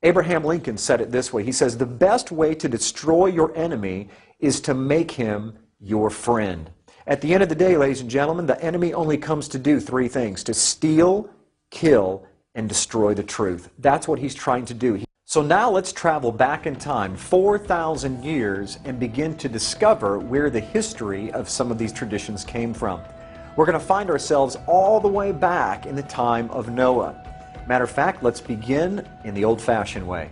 Abraham Lincoln said it this way. He says, the best way to destroy your enemy is to make him your friend. At the end of the day, ladies and gentlemen, the enemy only comes to do three things: to steal, kill, and destroy the truth. That's what he's trying to do. So now let's travel back in time 4,000 years and begin to discover where the history of some of these traditions came from. We're going to find ourselves all the way back in the time of Noah. Matter of fact, let's begin in the old-fashioned way.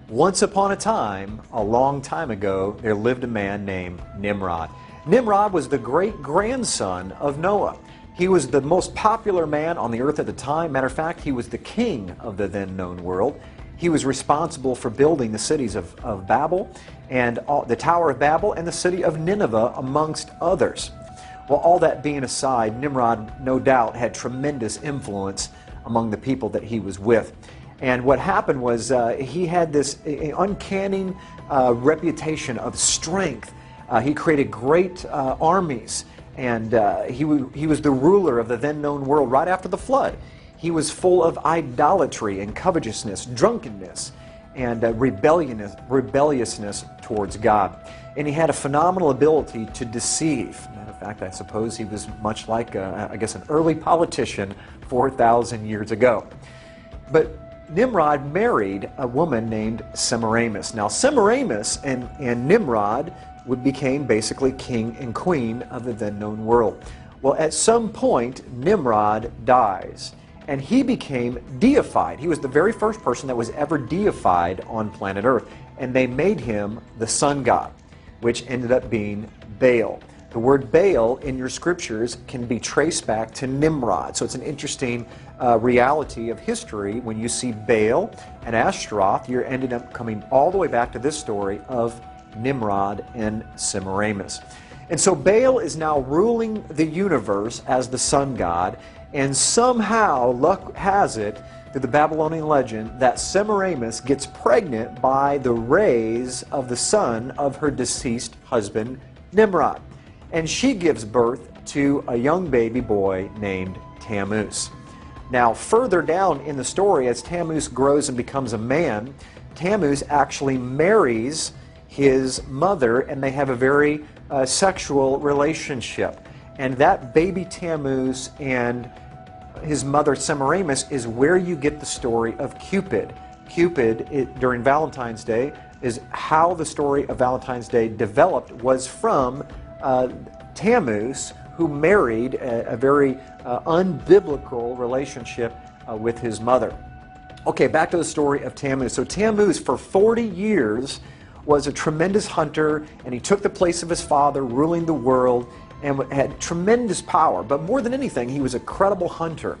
Once upon a time, a long time ago, there lived a man named Nimrod. Nimrod was the great-grandson of Noah. He was the most popular man on the earth at the time. Matter of fact, he was the king of the then-known world. He was responsible for building the cities of Babel, and the Tower of Babel, and the city of Nineveh, amongst others. Well, all that being aside, Nimrod, no doubt, had tremendous influence among the people that he was with. And what happened was he had this uncanny reputation of strength. He created great armies, and he was the ruler of the then-known world right after the flood. He was full of idolatry and covetousness, drunkenness, and rebelliousness towards God. And he had a phenomenal ability to deceive. Matter of fact, I suppose he was much like, I guess, an early politician 4,000 years ago. But Nimrod married a woman named Semiramis. Now, Semiramis and Nimrod became basically king and queen of the then-known world. Well, at some point, Nimrod dies, and he became deified. He was the very first person that was ever deified on planet Earth, and they made him the sun god, which ended up being Baal. The word Baal in your scriptures can be traced back to Nimrod. So it's an interesting reality of history. When you see Baal and Ashtaroth, you're ended up coming all the way back to this story of Nimrod and Semiramis. And so Baal is now ruling the universe as the sun god, and somehow luck has it, through the Babylonian legend, that Semiramis gets pregnant by the rays of the sun of her deceased husband, Nimrod. And she gives birth to a young baby boy named Tammuz. Now, further down in the story, as Tammuz grows and becomes a man, Tammuz actually marries his mother, and they have a very sexual relationship. And that baby Tammuz and his mother Semiramis is where you get the story of Cupid. Cupid, during Valentine's Day, is how the story of Valentine's Day developed, was from Tammuz, who married a very unbiblical relationship with his mother. Okay, back to the story of Tammuz. So Tammuz, for 40 years, was a tremendous hunter, and he took the place of his father, ruling the world, and had tremendous power. But more than anything, he was a credible hunter.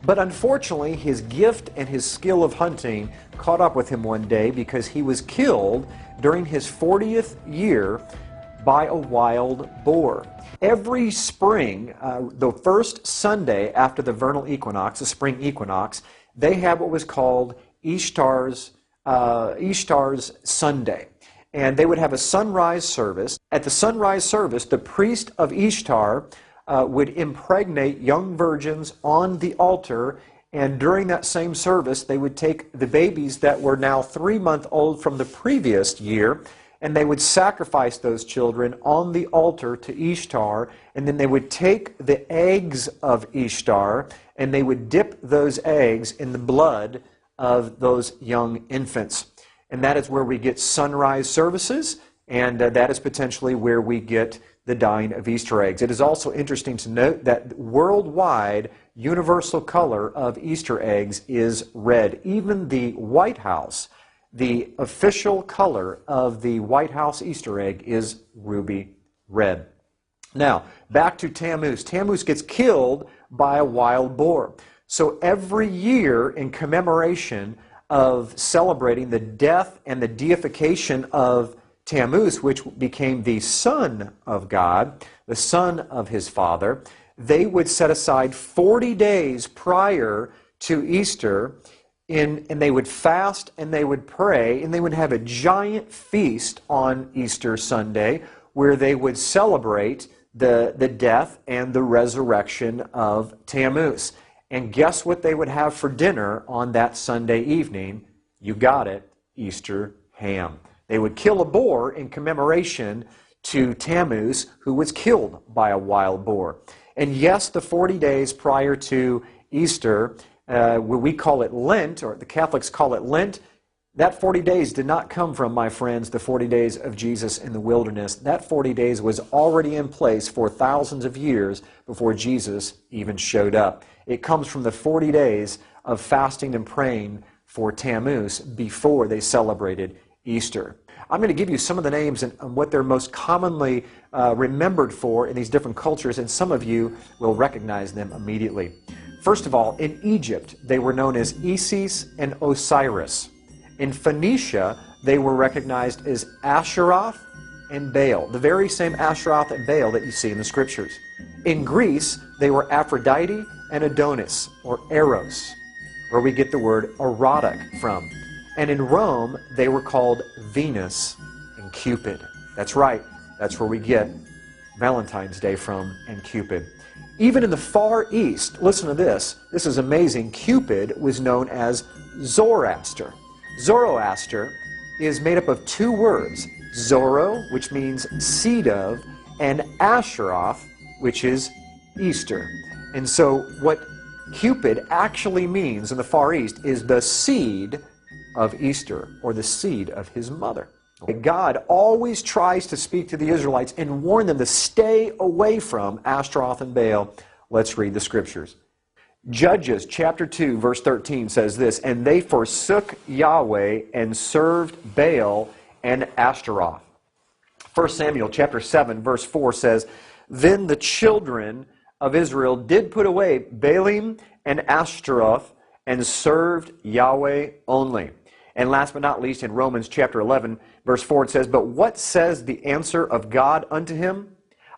But unfortunately, his gift and his skill of hunting caught up with him one day, because he was killed during his 40th year by a wild boar. Every spring, the first Sunday after the vernal equinox, the spring equinox, they had what was called Ishtar's Sunday. And they would have a sunrise service. At the sunrise service, the priest of Ishtar would impregnate young virgins on the altar, and during that same service, they would take the babies that were now 3-month-old from the previous year, and they would sacrifice those children on the altar to Ishtar, and then they would take the eggs of Ishtar, and they would dip those eggs in the blood of those young infants. And that is where we get sunrise services, and that is potentially where we get the dyeing of Easter eggs. It is also interesting to note that worldwide universal color of Easter eggs is red. Even the White House, the official color of the White House Easter egg is ruby red. Now, back to Tammuz. Tammuz gets killed by a wild boar. So every year, in commemoration of celebrating the death and the deification of Tammuz, which became the son of God, the son of his father, they would set aside 40 days prior to Easter, and they would fast and they would pray, and they would have a giant feast on Easter Sunday where they would celebrate the death and the resurrection of Tammuz. And guess what they would have for dinner on that Sunday evening? You got it, Easter ham. They would kill a boar in commemoration to Tammuz, who was killed by a wild boar. And yes, the 40 days prior to Easter, where we call it Lent, or the Catholics call it Lent, that 40 days did not come from, my friends, the 40 days of Jesus in the wilderness. That 40 days was already in place for thousands of years before Jesus even showed up. It comes from the 40 days of fasting and praying for Tammuz before they celebrated Easter. I'm going to give you some of the names and what they're most commonly remembered for in these different cultures, and some of you will recognize them immediately. First of all, in Egypt, they were known as Isis and Osiris. In Phoenicia, they were recognized as Asheroth and Baal, the very same Asheroth and Baal that you see in the Scriptures. In Greece, they were Aphrodite and Adonis, or Eros, where we get the word erotic from. And in Rome, they were called Venus and Cupid. That's right, that's where we get Valentine's Day from, and Cupid. Even in the Far East, listen to this, this is amazing, Cupid was known as Zoroaster. Zoroaster is made up of two words, Zoro, which means seed of, and Asheroth, which is Easter. And so what Cupid actually means in the Far East is the seed of Easter, or the seed of his mother. God always tries to speak to the Israelites and warn them to stay away from Ashtaroth and Baal. Let's read the Scriptures. Judges chapter 2 verse 13 says this, "And they forsook Yahweh and served Baal and Ashtaroth." 1 Samuel chapter 7 verse 4 says, "Then the children of Israel did put away Baalim and Ashtaroth and served Yahweh only." And last but not least, in Romans chapter 11 verse 4 it says, "But what says the answer of God unto him?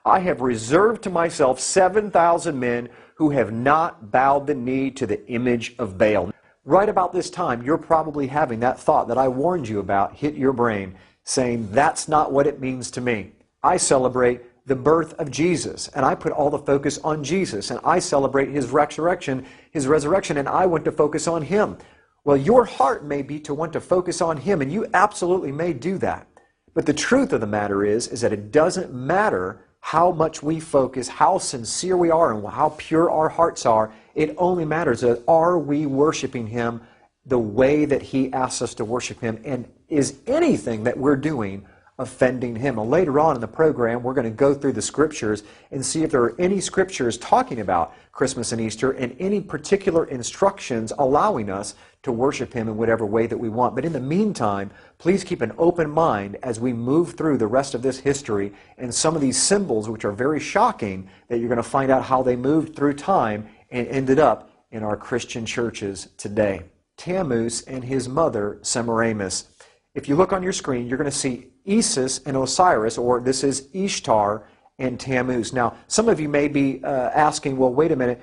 I have reserved to myself 7,000 men who have not bowed the knee to the image of Baal." Right about this time, you're probably having that thought that I warned you about hit your brain, saying, that's not what it means to me. I celebrate the birth of Jesus, and I put all the focus on Jesus, and I celebrate his resurrection, and I want to focus on him. Well, your heart may be to want to focus on him, and you absolutely may do that. But the truth of the matter is that it doesn't matter how much we focus, how sincere we are, and how pure our hearts are. It only matters that are we worshiping him the way that he asks us to worship him, and is anything that we're doing offending him. And later on in the program, we're going to go through the Scriptures and see if there are any Scriptures talking about Christmas and Easter and any particular instructions allowing us to worship him in whatever way that we want. But in the meantime, please keep an open mind as we move through the rest of this history and some of these symbols, which are very shocking, that you're going to find out how they moved through time and ended up in our Christian churches today. Tammuz and his mother, Semiramis. If you look on your screen, you're going to see Isis and Osiris, or this is Ishtar and Tammuz. Now, some of you may be asking, well, wait a minute,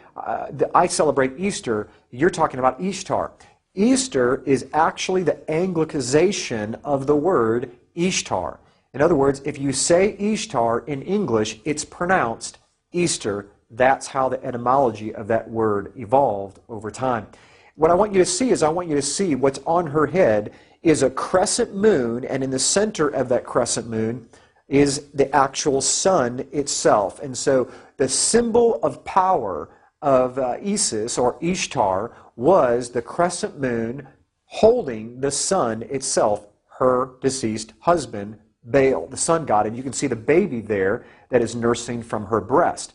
I celebrate Easter. You're talking about Ishtar. Easter is actually the Anglicization of the word Ishtar. In other words, if you say Ishtar in English, it's pronounced Easter. That's how the etymology of that word evolved over time. What I want you to see is what's on her head is a crescent moon, and in the center of that crescent moon is the actual sun itself. And so the symbol of power of Isis, or Ishtar, was the crescent moon holding the sun itself, her deceased husband, Baal, the sun god. And you can see the baby there that is nursing from her breast.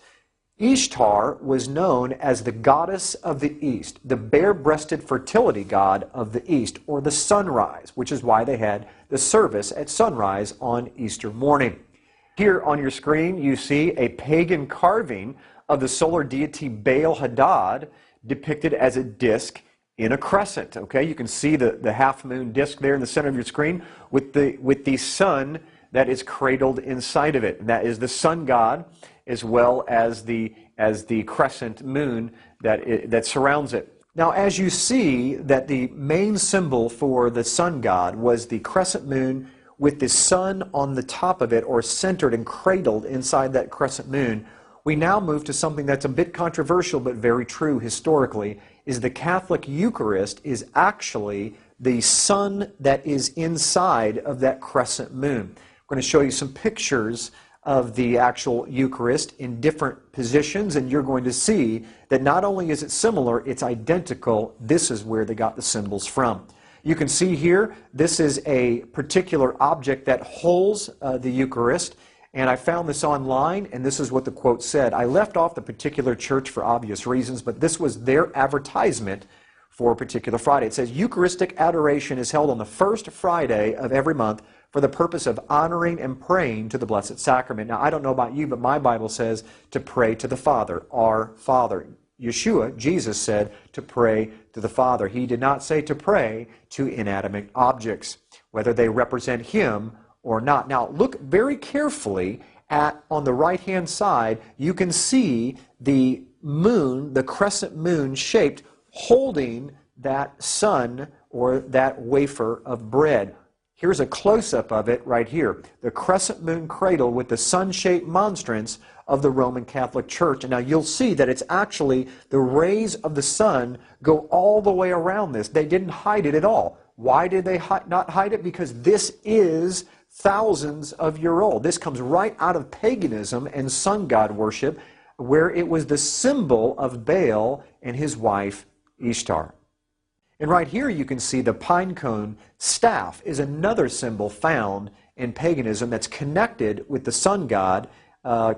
Ishtar was known as the goddess of the East, the bare-breasted fertility god of the East, or the sunrise, which is why they had the service at sunrise on Easter morning. Here on your screen, you see a pagan carving of the solar deity Baal Hadad depicted as a disc in a crescent. Okay, you can see the half-moon disc there in the center of your screen with the sun that is cradled inside of it. And that is the sun god, as well as the crescent moon that surrounds it. Now, as you see that the main symbol for the sun god was the crescent moon with the sun on the top of it, or centered and cradled inside that crescent moon, we now move to something that's a bit controversial but very true historically, is the Catholic Eucharist is actually the sun that is inside of that crescent moon. I'm going to show you some pictures of the actual Eucharist in different positions, and you're going to see that not only is it similar, it's identical. This is where they got the symbols from. You can see here, this is a particular object that holds the Eucharist, and I found this online, and this is what the quote said. I left off the particular church for obvious reasons, but this was their advertisement for a particular Friday. It says, Eucharistic adoration is held on the first Friday of every month for the purpose of honoring and praying to the Blessed Sacrament. Now, I don't know about you, but my Bible says to pray to the Father, our Father. Yeshua, Jesus, said to pray to the Father. He did not say to pray to inanimate objects, whether they represent Him or not. Now, look very carefully at, on the right-hand side, you can see the moon, the crescent moon shaped, holding that sun or that wafer of bread. Here's a close-up of it right here. The crescent moon cradle with the sun-shaped monstrance of the Roman Catholic Church. And now you'll see that it's actually the rays of the sun go all the way around this. They didn't hide it at all. Why did they not hide it? Because this is thousands of years old. This comes right out of paganism and sun god worship, where it was the symbol of Baal and his wife Ishtar. And right here you can see the pine cone staff is another symbol found in paganism that's connected with the sun god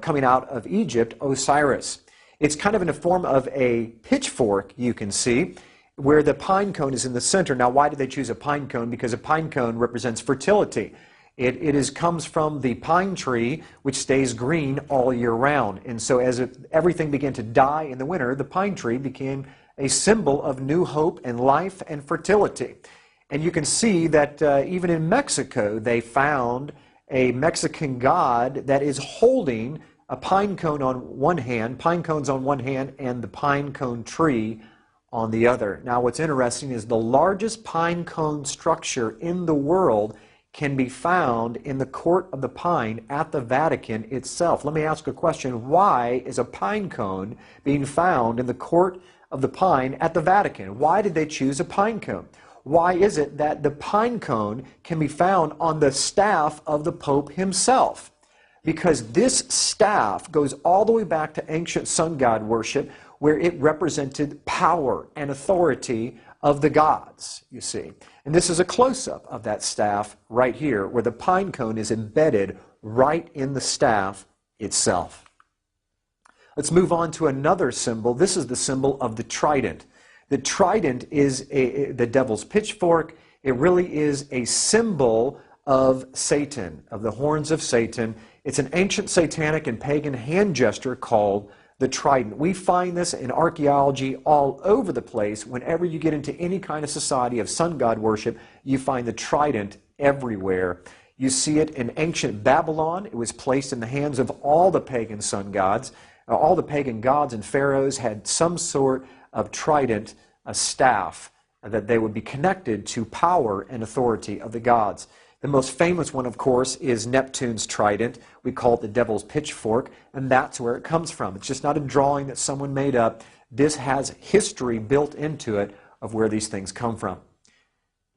coming out of Egypt, Osiris. It's kind of in the form of a pitchfork, you can see, where the pine cone is in the center. Now, why did they choose a pine cone? Because a pine cone represents fertility. It comes from the pine tree, which stays green all year round. And so as everything began to die in the winter, the pine tree became a symbol of new hope and life and fertility. And you can see that even in Mexico, they found a Mexican god that is holding a pine cone on one hand, pine cones on one hand, and the pine cone tree on the other. Now, what's interesting is the largest pine cone structure in the world can be found in the Court of the Pine at the Vatican itself. Let me ask a question. Why is a pine cone being found in the Court of the Pine at the Vatican? Why did they choose a pine cone? Why is it that the pine cone can be found on the staff of the Pope himself? Because this staff goes all the way back to ancient sun god worship, where it represented power and authority of the gods, you see. And this is a close-up of that staff right here, where the pine cone is embedded right in the staff itself. Let's move on to another symbol. This is the symbol of the trident. The trident is the devil's pitchfork. It really is a symbol of Satan, of the horns of Satan. It's an ancient satanic and pagan hand gesture called the trident. We find this in archaeology all over the place. Whenever you get into any kind of society of sun god worship, you find the trident everywhere. You see it in ancient Babylon. It was placed in the hands of all the pagan sun gods. All the pagan gods and pharaohs had some sort of trident, a staff, that they would be connected to power and authority of the gods. The most famous one, of course, is Neptune's trident. We call it the devil's pitchfork, and that's where it comes from. It's just not a drawing that someone made up. This has history built into it of where these things come from.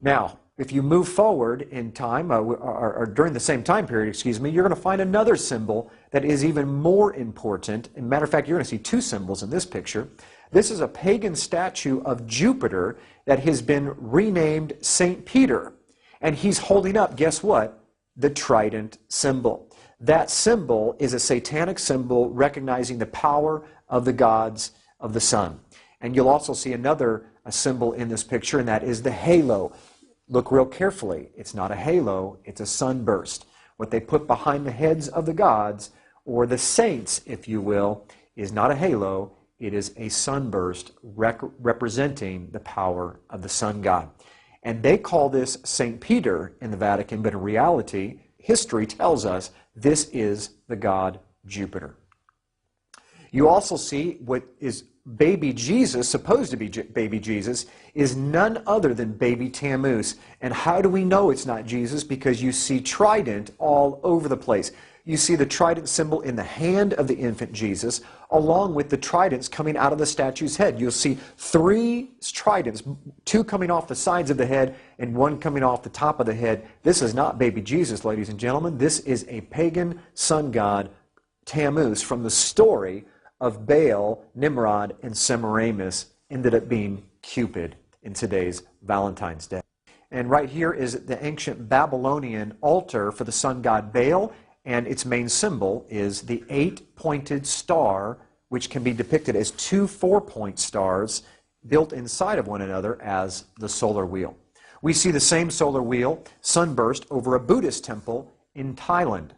Now, if you move forward in time, or during the same time period, you're going to find another symbol that is even more important. As a matter of fact, you're going to see two symbols in this picture. This is a pagan statue of Jupiter that has been renamed St. Peter. And he's holding up, guess what? The trident symbol. That symbol is a satanic symbol recognizing the power of the gods of the sun. And you'll also see another symbol in this picture, and that is the halo. Look real carefully. It's not a halo, it's a sunburst. What they put behind the heads of the gods, or the saints, if you will, is not a halo, it is a sunburst representing the power of the sun god. And they call this St. Peter in the Vatican, but in reality, history tells us this is the god Jupiter. You also see what is baby Jesus, supposed to be baby Jesus, is none other than baby Tammuz. And how do we know it's not Jesus? Because you see trident all over the place. you see the trident symbol in the hand of the infant Jesus, along with the tridents coming out of the statue's head. You'll see 3 tridents, 2 coming off the sides of the head and 1 coming off the top of the head. This is not baby Jesus, ladies and gentlemen. This is a pagan sun god, Tammuz, from the story of Baal, Nimrod, and Semiramis, ended up being Cupid in today's Valentine's Day. And right here is the ancient Babylonian altar for the sun god Baal, and its main symbol is the 8-pointed star, which can be depicted as 2 4-point stars built inside of one another as the solar wheel. We see the same solar wheel sunburst over a Buddhist temple in Thailand.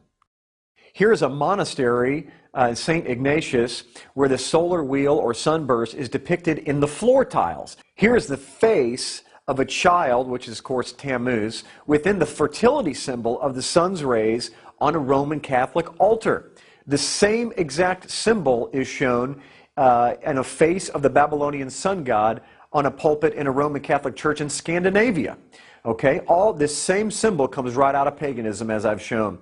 Here is a monastery, St. Ignatius, where the solar wheel or sunburst is depicted in the floor tiles. Here is the face of a child, which is, of course, Tammuz, within the fertility symbol of the sun's rays on a Roman Catholic altar. The same exact symbol is shown in a face of the Babylonian sun god on a pulpit in a Roman Catholic church in Scandinavia. Okay, all this same symbol comes right out of paganism, as I've shown.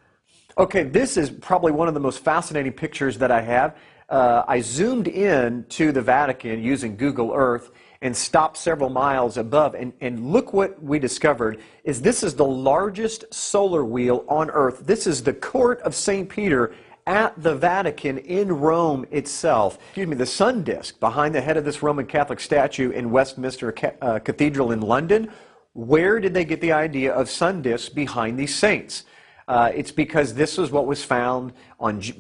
Okay, this is probably one of the most fascinating pictures that I have. I zoomed in to the Vatican using Google Earth and stopped several miles above, and look what we discovered is this is the largest solar wheel on Earth. This is the court of St. Peter at the Vatican in Rome itself. Excuse me, the sun disk behind the head of this Roman Catholic statue in Westminster Cathedral in London. Where did they get the idea of sun disks behind these saints? It's because this was what was found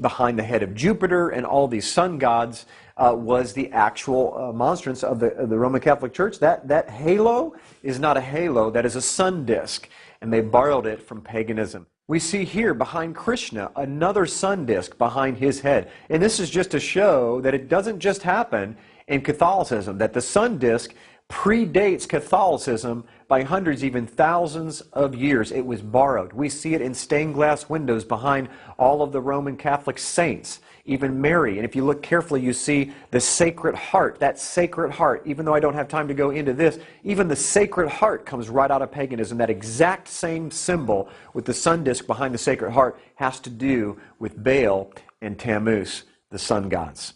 behind the head of Jupiter and all these sun gods was the actual monstrance of the Roman Catholic Church. That halo is not a halo, that is a sun disk, and they borrowed it from paganism. We see here behind Krishna another sun disk behind his head, and this is just to show that it doesn't just happen in Catholicism, that the sun disk predates Catholicism by hundreds, even thousands of years. It was borrowed. We see it in stained glass windows behind all of the Roman Catholic saints, even Mary. And if you look carefully, you see the Sacred Heart. That Sacred Heart, even though I don't have time to go into this, even the Sacred Heart comes right out of paganism. That exact same symbol with the sun disk behind the Sacred Heart has to do with Baal and Tammuz, the sun gods.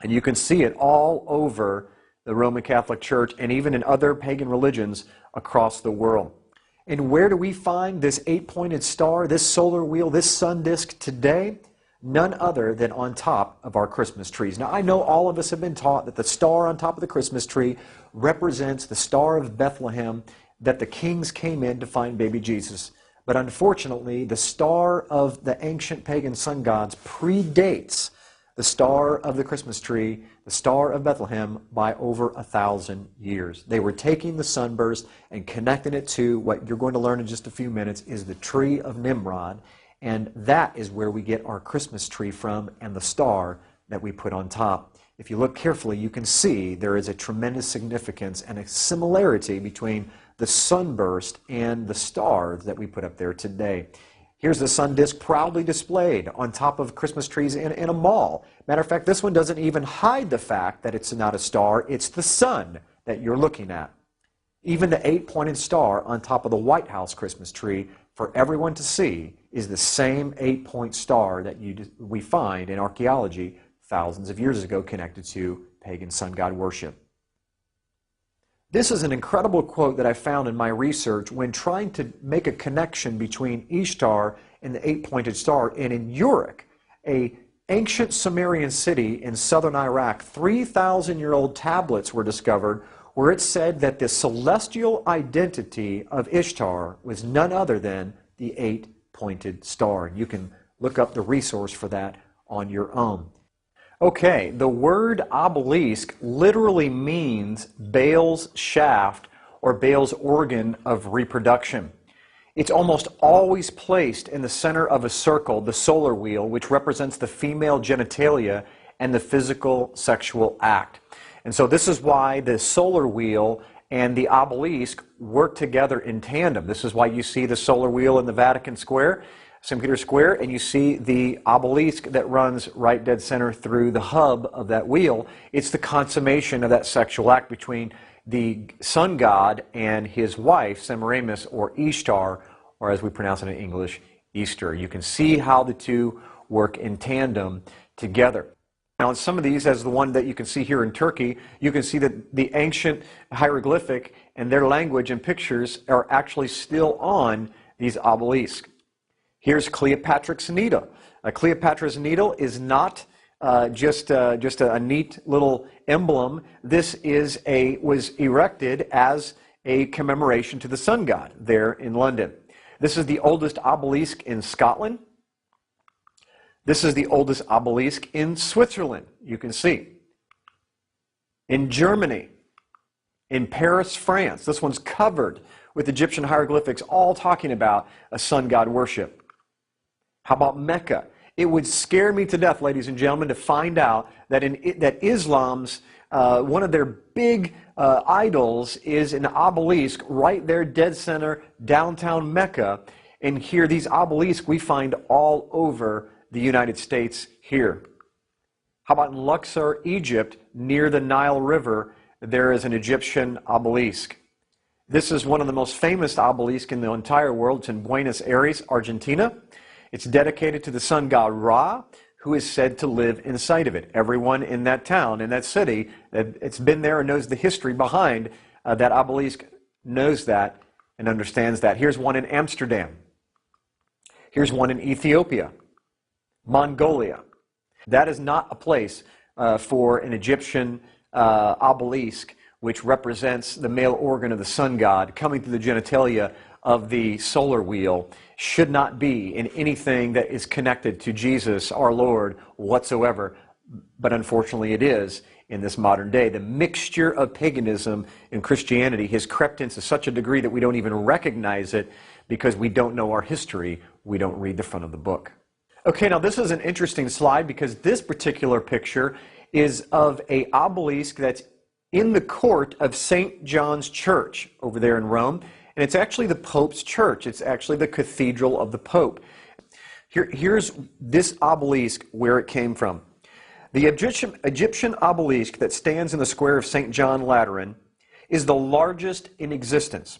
And you can see it all over the Roman Catholic Church, and even in other pagan religions across the world. And where do we find this 8-pointed star, this solar wheel, this sun disk today? None other than on top of our Christmas trees. Now, I know all of us have been taught that the star on top of the Christmas tree represents the Star of Bethlehem, that the kings came in to find baby Jesus. But unfortunately, the star of the ancient pagan sun gods predates the star of the Christmas tree, the Star of Bethlehem, by over 1,000 years. They were taking the sunburst and connecting it to what you're going to learn in just a few minutes is the tree of Nimrod, and that is where we get our Christmas tree from and the star that we put on top. If you look carefully, you can see there is a tremendous significance and a similarity between the sunburst and the stars that we put up there today. Here's the sun disk proudly displayed on top of Christmas trees in a mall. Matter of fact, this one doesn't even hide the fact that it's not a star. It's the sun that you're looking at. Even the 8-pointed star on top of the White House Christmas tree for everyone to see is the same 8-point star that we find in archaeology thousands of years ago connected to pagan sun god worship. This is an incredible quote that I found in my research when trying to make a connection between Ishtar and the 8-pointed star. And in Uruk, an ancient Sumerian city in southern Iraq, 3,000-year-old tablets were discovered where it said that the celestial identity of Ishtar was none other than the 8-pointed star. You can look up the resource for that on your own. Okay, the word obelisk literally means Baal's shaft or Baal's organ of reproduction. It's almost always placed in the center of a circle, the solar wheel, which represents the female genitalia and the physical sexual act. And so this is why the solar wheel and the obelisk work together in tandem. This is why you see the solar wheel in the Vatican Square, St. Peter's Square, and you see the obelisk that runs right dead center through the hub of that wheel. It's the consummation of that sexual act between the sun god and his wife, Semiramis, or Ishtar, or as we pronounce it in English, Easter. You can see how the two work in tandem together. Now, in some of these, as the one that you can see here in Turkey, you can see that the ancient hieroglyphic and their language and pictures are actually still on these obelisks. Here's Cleopatra's Needle. Cleopatra's Needle is not just a neat little emblem. This was erected as a commemoration to the sun god there in London. This is the oldest obelisk in Scotland. This is the oldest obelisk in Switzerland, you can see. In Germany, in Paris, France, this one's covered with Egyptian hieroglyphics, all talking about a sun god worship. How about Mecca? It would scare me to death, ladies and gentlemen, to find out that that Islam's, one of their big idols is an obelisk right there, dead center, downtown Mecca. And here, these obelisks we find all over the United States here. How about in Luxor, Egypt, near the Nile River, there is an Egyptian obelisk. This is one of the most famous obelisks in the entire world. It's in Buenos Aires, Argentina. It's dedicated to the sun god Ra, who is said to live inside of it. Everyone in that town, in that city, it's been there and knows the history behind that obelisk, knows that and understands that. Here's one in Amsterdam. Here's one in Ethiopia. Mongolia. That is not a place for an Egyptian obelisk which represents the male organ of the sun god coming through the genitalia of the solar wheel. Should not be in anything that is connected to Jesus, our Lord, whatsoever. But unfortunately it is in this modern day. The mixture of paganism and Christianity has crept into such a degree that we don't even recognize it because we don't know our history. We don't read the front of the book. Okay, now this is an interesting slide because this particular picture is of an obelisk that's in the court of St. John's Church over there in Rome. And it's actually the Pope's church. It's actually the cathedral of the Pope. Here's this obelisk where it came from. The Egyptian obelisk that stands in the square of St. John Lateran is the largest in existence.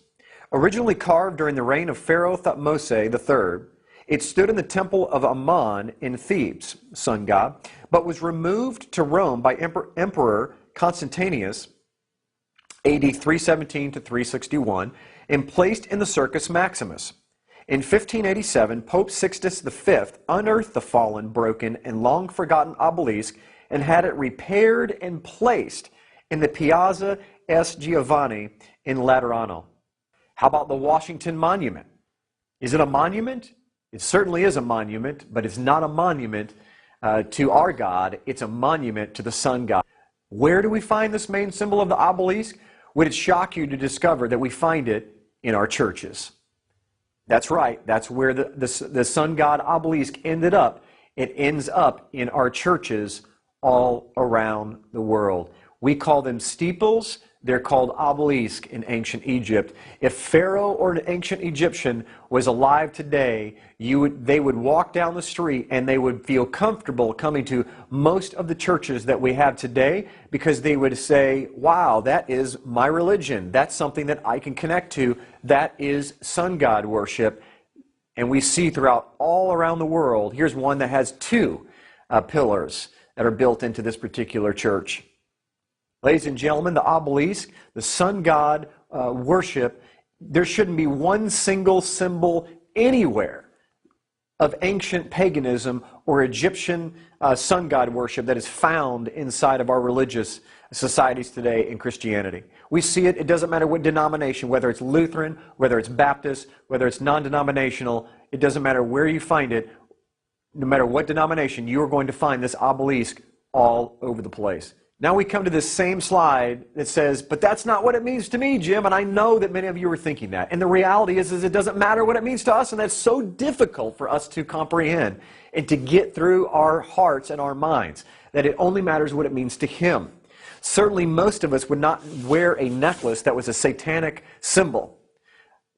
Originally carved during the reign of Pharaoh Thutmose III, it stood in the temple of Ammon in Thebes, sun god, but was removed to Rome by Emperor Constantius, AD 317 to 361, and placed in the Circus Maximus. In 1587, Pope Sixtus V unearthed the fallen, broken, and long-forgotten obelisk and had it repaired and placed in the Piazza S. Giovanni in Laterano. How about the Washington Monument? Is it a monument? It certainly is a monument, but it's not a monument to our God. It's a monument to the sun god. Where do we find this main symbol of the obelisk? Would it shock you to discover that we find it in our churches? That's right. That's where the sun god obelisk ended up. It ends up in our churches all around the world. We call them steeples. They're called obelisk in ancient Egypt. If Pharaoh or an ancient Egyptian was alive today, they would walk down the street and they would feel comfortable coming to most of the churches that we have today because they would say, wow, that is my religion. That's something that I can connect to. That is sun god worship. And we see throughout all around the world, here's one that has two pillars that are built into this particular church. Ladies and gentlemen, the obelisk, the sun god worship, there shouldn't be one single symbol anywhere of ancient paganism or Egyptian sun god worship that is found inside of our religious societies today in Christianity. We see it. It doesn't matter what denomination, whether it's Lutheran, whether it's Baptist, whether it's non-denominational. It doesn't matter where you find it. No matter what denomination, you are going to find this obelisk all over the place. Now we come to this same slide that says, but that's not what it means to me, Jim, and I know that many of you are thinking that. And the reality is it doesn't matter what it means to us, and that's so difficult for us to comprehend and to get through our hearts and our minds, that it only matters what it means to Him. Certainly most of us would not wear a necklace that was a satanic symbol.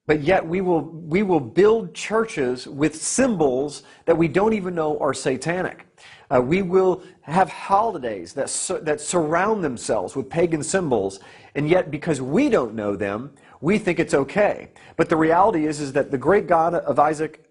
But yet we will build churches with symbols that we don't even know are satanic. We will have holidays that surround themselves with pagan symbols, and yet because we don't know them, we think it's okay. But the reality is that the great God of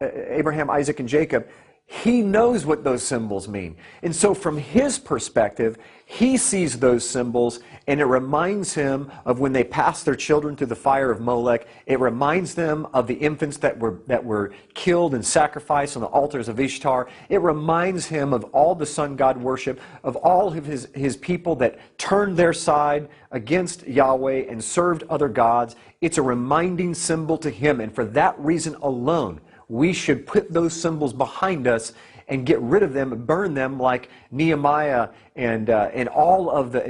Abraham, Isaac, and Jacob, he knows what those symbols mean. And so from his perspective, he sees those symbols, and it reminds him of when they passed their children through the fire of Molech. It reminds them of the infants that were killed and sacrificed on the altars of Ishtar. It reminds him of all the sun god worship, of all of his people that turned their side against Yahweh and served other gods. It's a reminding symbol to him, and for that reason alone, we should put those symbols behind us and get rid of them and burn them, like Nehemiah and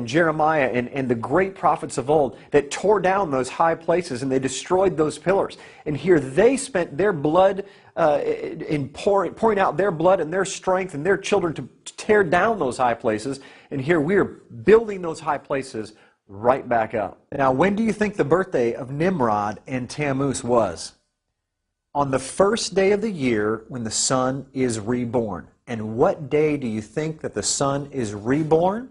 Jeremiah and the great prophets of old that tore down those high places and they destroyed those pillars. And here they spent their blood in pouring out their blood and their strength and their children to tear down those high places. And here we are building those high places right back up. Now, when do you think the birthday of Nimrod and Tammuz was? On the first day of the year when the sun is reborn. And what day do you think that the sun is reborn?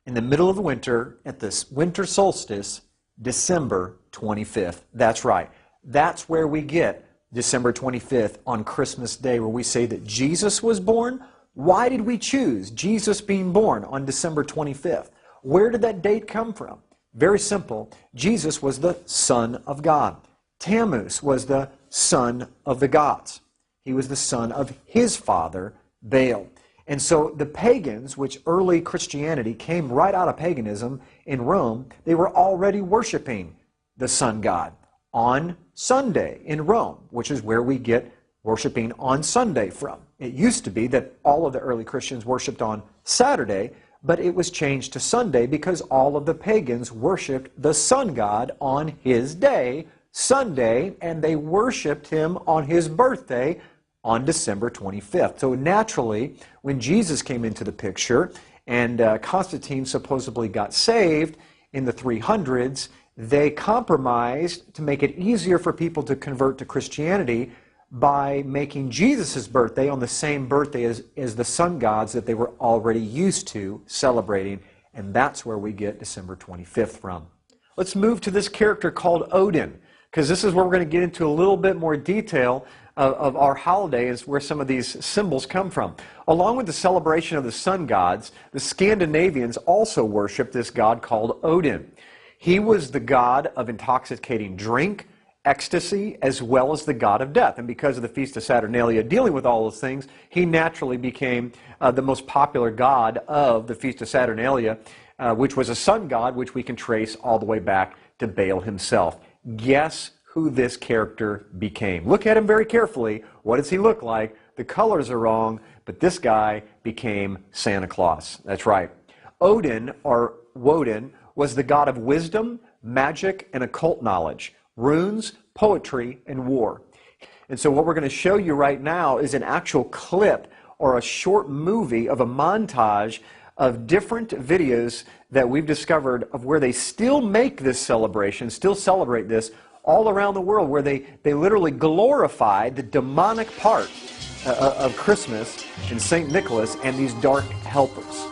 In the middle of the winter, at this winter solstice, December 25th. That's right. That's where we get December 25th on Christmas Day, where we say that Jesus was born. Why did we choose Jesus being born on December 25th? Where did that date come from? Very simple. Jesus was the Son of God. Tammuz was the son of the gods. He was the son of his father, Baal. And so the pagans, which early Christianity came right out of paganism in Rome, they were already worshiping the sun god on Sunday in Rome, which is where we get worshiping on Sunday from. It used to be that all of the early Christians worshiped on Saturday, but it was changed to Sunday because all of the pagans worshiped the sun god on his day, Sunday, and they worshiped him on his birthday on December 25th. So naturally, when Jesus came into the picture and Constantine supposedly got saved in the 300s, they compromised to make it easier for people to convert to Christianity by making Jesus' birthday on the same birthday as the sun gods that they were already used to celebrating, and that's where we get December 25th from. Let's move to this character called Odin, because this is where we're going to get into a little bit more detail of our holiday, is where some of these symbols come from. Along with the celebration of the sun gods, the Scandinavians also worshiped this god called Odin. He was the god of intoxicating drink, ecstasy, as well as the god of death. And because of the Feast of Saturnalia dealing with all those things, he naturally became the most popular god of the Feast of Saturnalia, which was a sun god, which we can trace all the way back to Baal himself. Guess who this character became? Look at him very carefully. What does he look like? The colors are wrong, but this guy became Santa Claus. That's right. Odin, or Woden, was the god of wisdom, magic, and occult knowledge, runes, poetry, and war. And so what we're going to show you right now is an actual clip or a short movie of a montage of different videos that we've discovered of where they still make this celebration, still celebrate this all around the world, where they literally glorify the demonic part of Christmas and St. Nicholas and these dark helpers.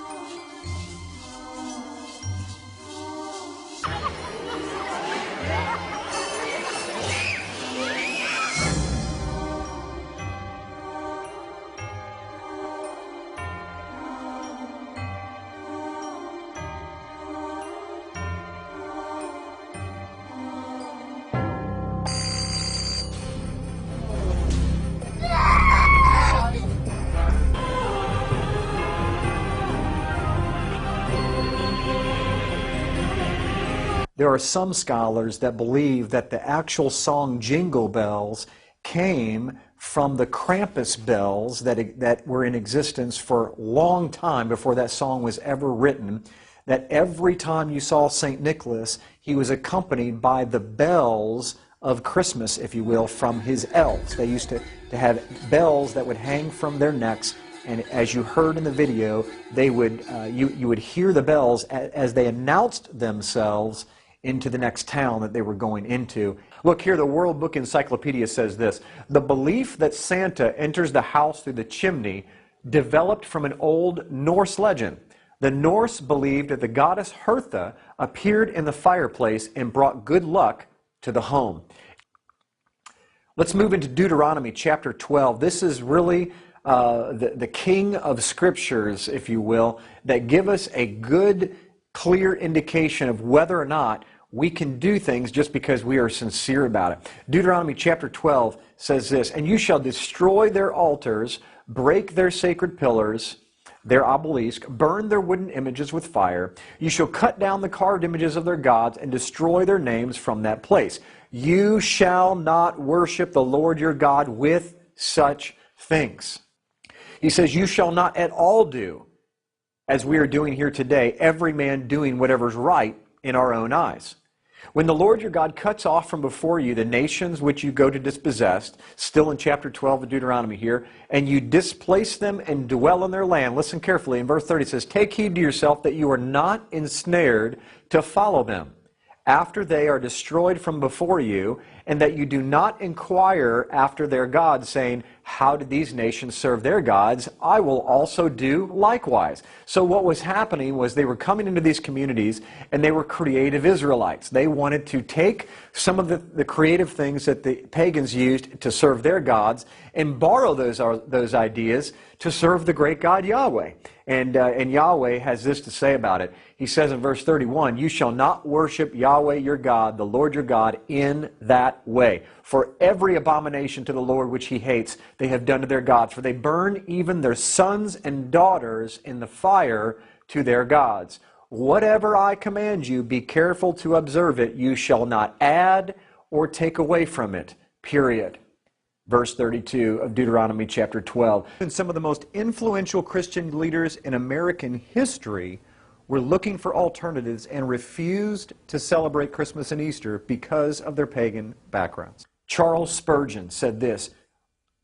There are some scholars that believe that the actual song Jingle Bells came from the Krampus bells that were in existence for a long time before that song was ever written, that every time you saw St. Nicholas, he was accompanied by the bells of Christmas, if you will, from his elves. They used to have bells that would hang from their necks, and as you heard in the video, they would you would hear the bells as they announced themselves into the next town that they were going into. Look here, the World Book Encyclopedia says this: the belief that Santa enters the house through the chimney developed from an old Norse legend. The Norse believed that the goddess Hertha appeared in the fireplace and brought good luck to the home. Let's move into Deuteronomy chapter 12. This is really the king of scriptures, if you will, that give us a good, clear indication of whether or not we can do things just because we are sincere about it. Deuteronomy chapter 12 says this, "And you shall destroy their altars, break their sacred pillars, their obelisk, burn their wooden images with fire. You shall cut down the carved images of their gods and destroy their names from that place. You shall not worship the Lord your God with such things." He says, you shall not at all do as we are doing here today, every man doing whatever's right in our own eyes. When the Lord your God cuts off from before you the nations which you go to dispossess, still in chapter 12 of Deuteronomy here, and you displace them and dwell in their land, listen carefully, in verse 30 it says, "Take heed to yourself that you are not ensnared to follow them, after they are destroyed from before you, and that you do not inquire after their gods, saying, how did these nations serve their gods? I will also do likewise." So what was happening was they were coming into these communities, and they were creative Israelites. They wanted to take some of the creative things that the pagans used to serve their gods and borrow those ideas to serve the great God Yahweh. And Yahweh has this to say about it. He says in verse 31, "You shall not worship Yahweh your God, the Lord your God, in that way. For every abomination to the Lord which he hates, they have done to their gods. For they burn even their sons and daughters in the fire to their gods. Whatever I command you, be careful to observe it. You shall not add or take away from it." Period. Verse 32 of Deuteronomy chapter 12. And some of the most influential Christian leaders in American history were looking for alternatives and refused to celebrate Christmas and Easter because of their pagan backgrounds. Charles Spurgeon said this,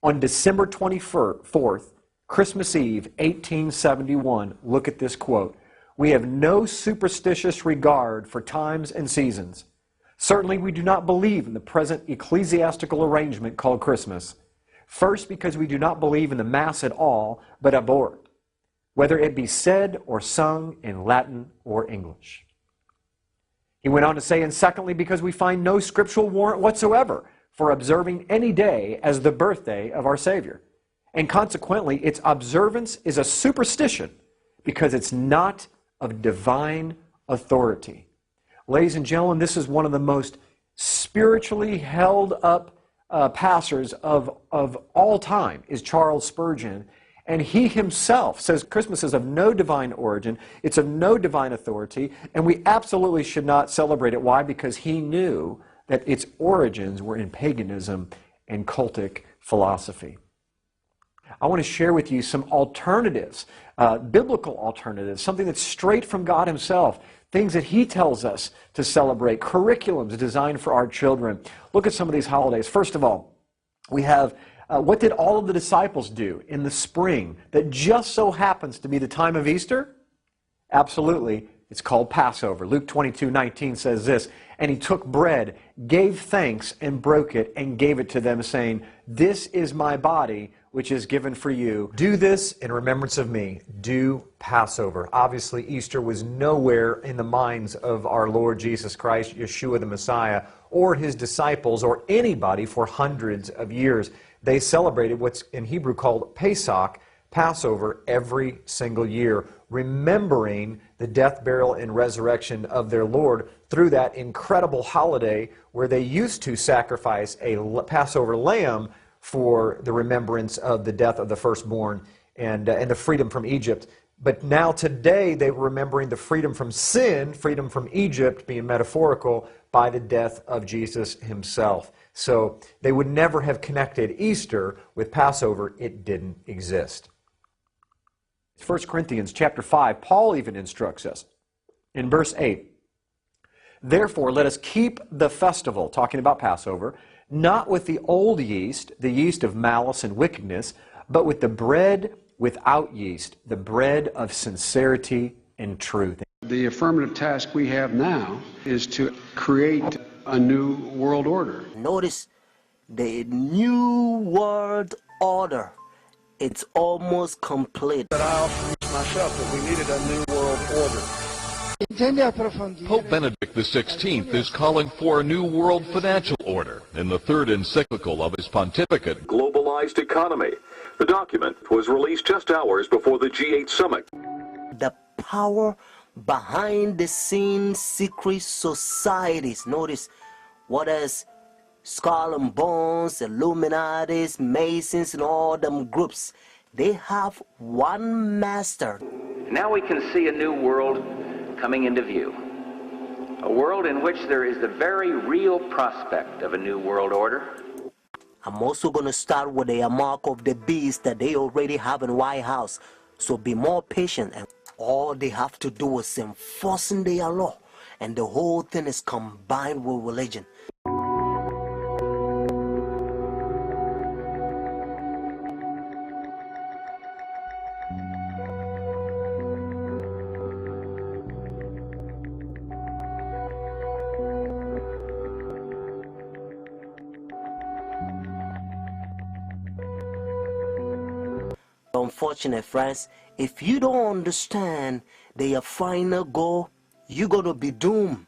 on December 24th, Christmas Eve, 1871, look at this quote, "We have no superstitious regard for times and seasons. Certainly we do not believe in the present ecclesiastical arrangement called Christmas. First, because we do not believe in the Mass at all, but abhor it, whether it be said or sung in Latin or English." He went on to say, and secondly, because we find no scriptural warrant whatsoever for observing any day as the birthday of our Savior. And consequently, its observance is a superstition because it's not of divine authority. Ladies and gentlemen, this is one of the most spiritually held up pastors of all time is Charles Spurgeon. And he himself says Christmas is of no divine origin, it's of no divine authority, and we absolutely should not celebrate it. Why? Because he knew that its origins were in paganism and cultic philosophy. I want to share with you some alternatives, biblical alternatives, something that's straight from God himself, things that he tells us to celebrate, curriculums designed for our children. Look at some of these holidays. First of all, we have what did all of the disciples do in the spring that just so happens to be the time of Easter? Absolutely, it's called Passover. Luke 22:19 says this, "And he took bread, gave thanks, and broke it, and gave it to them, saying, This is my body, which is given for you. Do this in remembrance of me." Do Passover. Obviously, Easter was nowhere in the minds of our Lord Jesus Christ, Yeshua the Messiah, or his disciples, or anybody for hundreds of years. They celebrated what's in Hebrew called Pesach, Passover, every single year, remembering the death, burial, and resurrection of their Lord through that incredible holiday where they used to sacrifice a Passover lamb for the remembrance of the death of the firstborn and the freedom from Egypt. But now today they were remembering the freedom from sin, freedom from Egypt, being metaphorical, by the death of Jesus himself. So they would never have connected Easter with Passover. It didn't exist. 1 Corinthians chapter 5, Paul even instructs us in verse 8, "Therefore let us keep the festival," talking about Passover, "not with the old yeast, the yeast of malice and wickedness, but with the bread without yeast, the bread of sincerity and truth." The affirmative task we have now is to create a new world order. Notice the new world order. It's almost complete. But I often myself that we needed a new world order. Pope Benedict XVI is calling for a new world financial order in the third encyclical of his pontificate, Globalized Economy. The document was released just hours before the G8 summit. The power behind the scenes secret societies. Notice what is Skull and Bones, Illuminati, Masons, and all them groups. They have one master. Now we can see a new world coming into view. A world in which there is the very real prospect of a new world order. I'm also going to start with a mark of the beast that they already have in White House. So be more patient. And all they have to do is enforcing their law. And the whole thing is combined with religion. Unfortunate friends, if you don't understand their final goal, you're going to be doomed.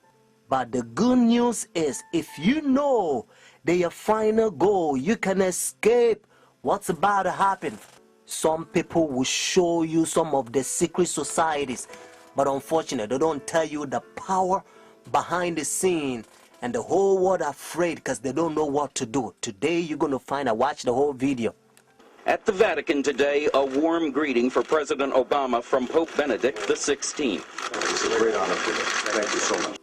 But the good news is, if you know their final goal, you can escape what's about to happen. Some people will show you some of the secret societies, but unfortunately, they don't tell you the power behind the scene, and the whole world afraid because they don't know what to do. Today, you're going to find out. Watch the whole video. At the Vatican today, a warm greeting for President Obama from Pope Benedict XVI. It's a great honor for me. Thank you so much.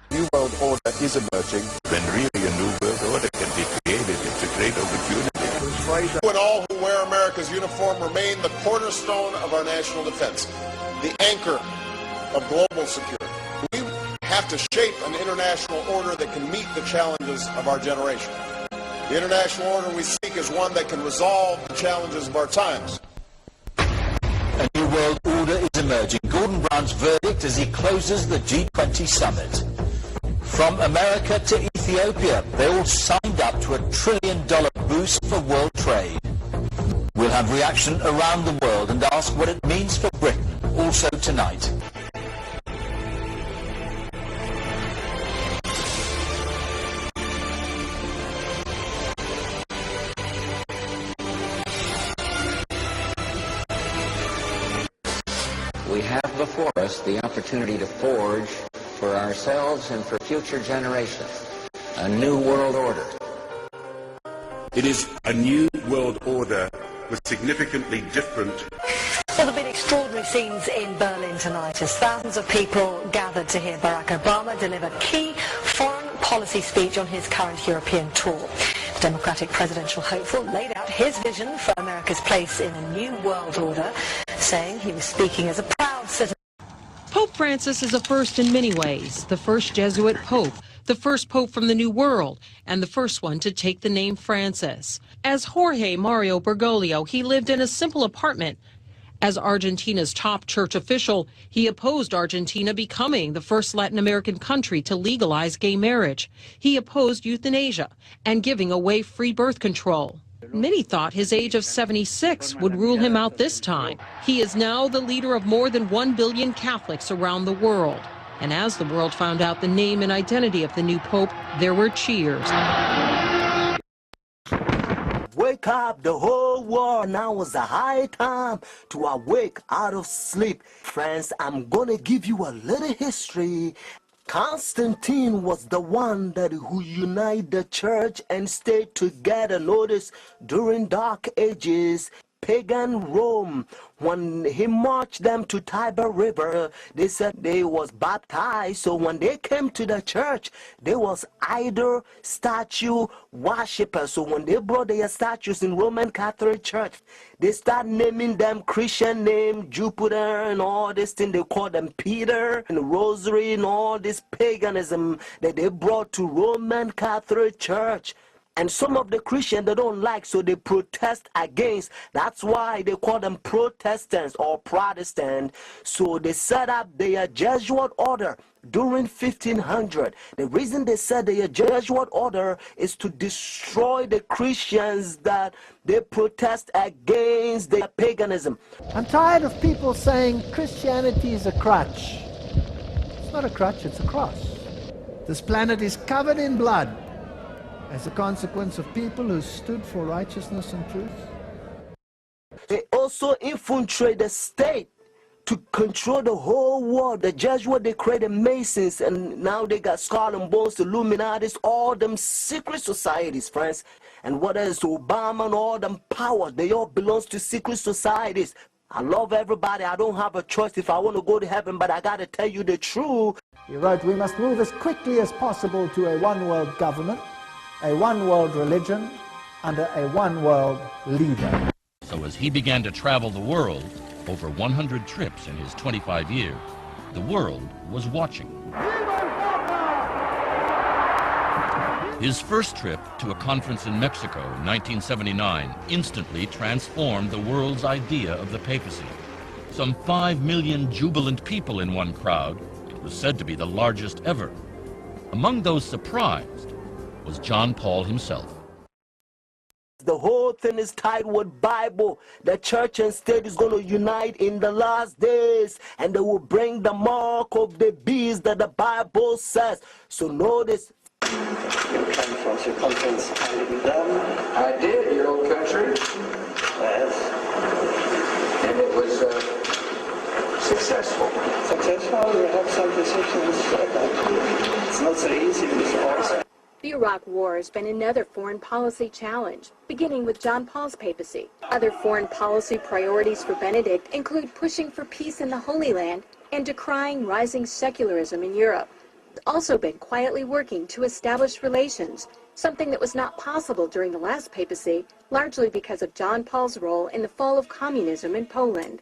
New world order is emerging. When really a new world order can be created, it's a great opportunity. When all who wear America's uniform remain the cornerstone of our national defense, the anchor of global security. We have to shape an international order that can meet the challenges of our generation. The international order we seek is one that can resolve the challenges of our times. A new world order is emerging. Gordon Brown's verdict as he closes the G20 summit. From America to Ethiopia, they all signed up to a $1 trillion boost for world trade. We'll have reaction around the world and ask what it means for Britain, also tonight. We have before us the opportunity to forge for ourselves and for future generations a new world order. It is a new world order with significantly different. Well, there have been extraordinary scenes in Berlin tonight as thousands of people gathered to hear Barack Obama deliver key foreign policy speech on his current European tour. The Democratic presidential hopeful laid out his vision for America's place in a new world order, saying he was speaking as a proud citizen. Pope Francis is a first in many ways, the first Jesuit pope, the first pope from the New World, and the first one to take the name Francis. As Jorge Mario Bergoglio, he lived in a simple apartment. As Argentina's top church official, he opposed Argentina becoming the first Latin American country to legalize gay marriage. He opposed euthanasia and giving away free birth control. Many thought his age of 76 would rule him out this time. He is now the leader of more than 1 billion Catholics around the world. And as the world found out the name and identity of the new pope, there were cheers. Wake up, the whole world. Now is the high time to awake out of sleep. Friends, I'm gonna give you a little history. Constantine was the one who united the church and stayed together. Notice, during Dark Ages, pagan Rome, when he marched them to Tiber River, they said they was baptized. So when they came to the church, there was idol statue worshippers. So when they brought their statues in Roman Catholic Church, they start naming them Christian name, Jupiter and all this thing. They call them Peter and Rosary and all this paganism that they brought to Roman Catholic Church. And some of the Christians they don't like, so they protest against. That's why they call them Protestants or Protestant. So they set up their Jesuit order during 1500. The reason they said their Jesuit order is to destroy the Christians that they protest against their paganism. I'm tired of people saying Christianity is a crutch. It's not a crutch, it's a cross. This planet is covered in blood as a consequence of people who stood for righteousness and truth. They also infiltrate the state to control the whole world. The Jesuits, they created Masons, and now they got Skull and Bones, the Illuminatis, all them secret societies, friends. And what else? Obama and all them powers, they all belong to secret societies. I love everybody. I don't have a choice if I want to go to heaven, but I got to tell you the truth. He wrote, we must move as quickly as possible to a one-world government, a one-world religion, under a one-world leader. So as he began to travel the world, over 100 trips in his 25 years, the world was watching. His first trip to a conference in Mexico in 1979 instantly transformed the world's idea of the papacy. Some 5 million jubilant people in one crowd, it was said to be the largest ever. Among those surprised was John Paul himself. The whole thing is tied with Bible. The church and state is going to unite in the last days, and they will bring the mark of the beast that the Bible says. So notice. You came from your conference. How did you done? I did, your old country. Yes. And it was successful. Successful? You have some decisions. It's not so easy with us. The Iraq War has been another foreign policy challenge, beginning with John Paul's papacy. Other foreign policy priorities for Benedict include pushing for peace in the Holy Land and decrying rising secularism in Europe. He's also been quietly working to establish relations, something that was not possible during the last papacy, largely because of John Paul's role in the fall of communism in Poland.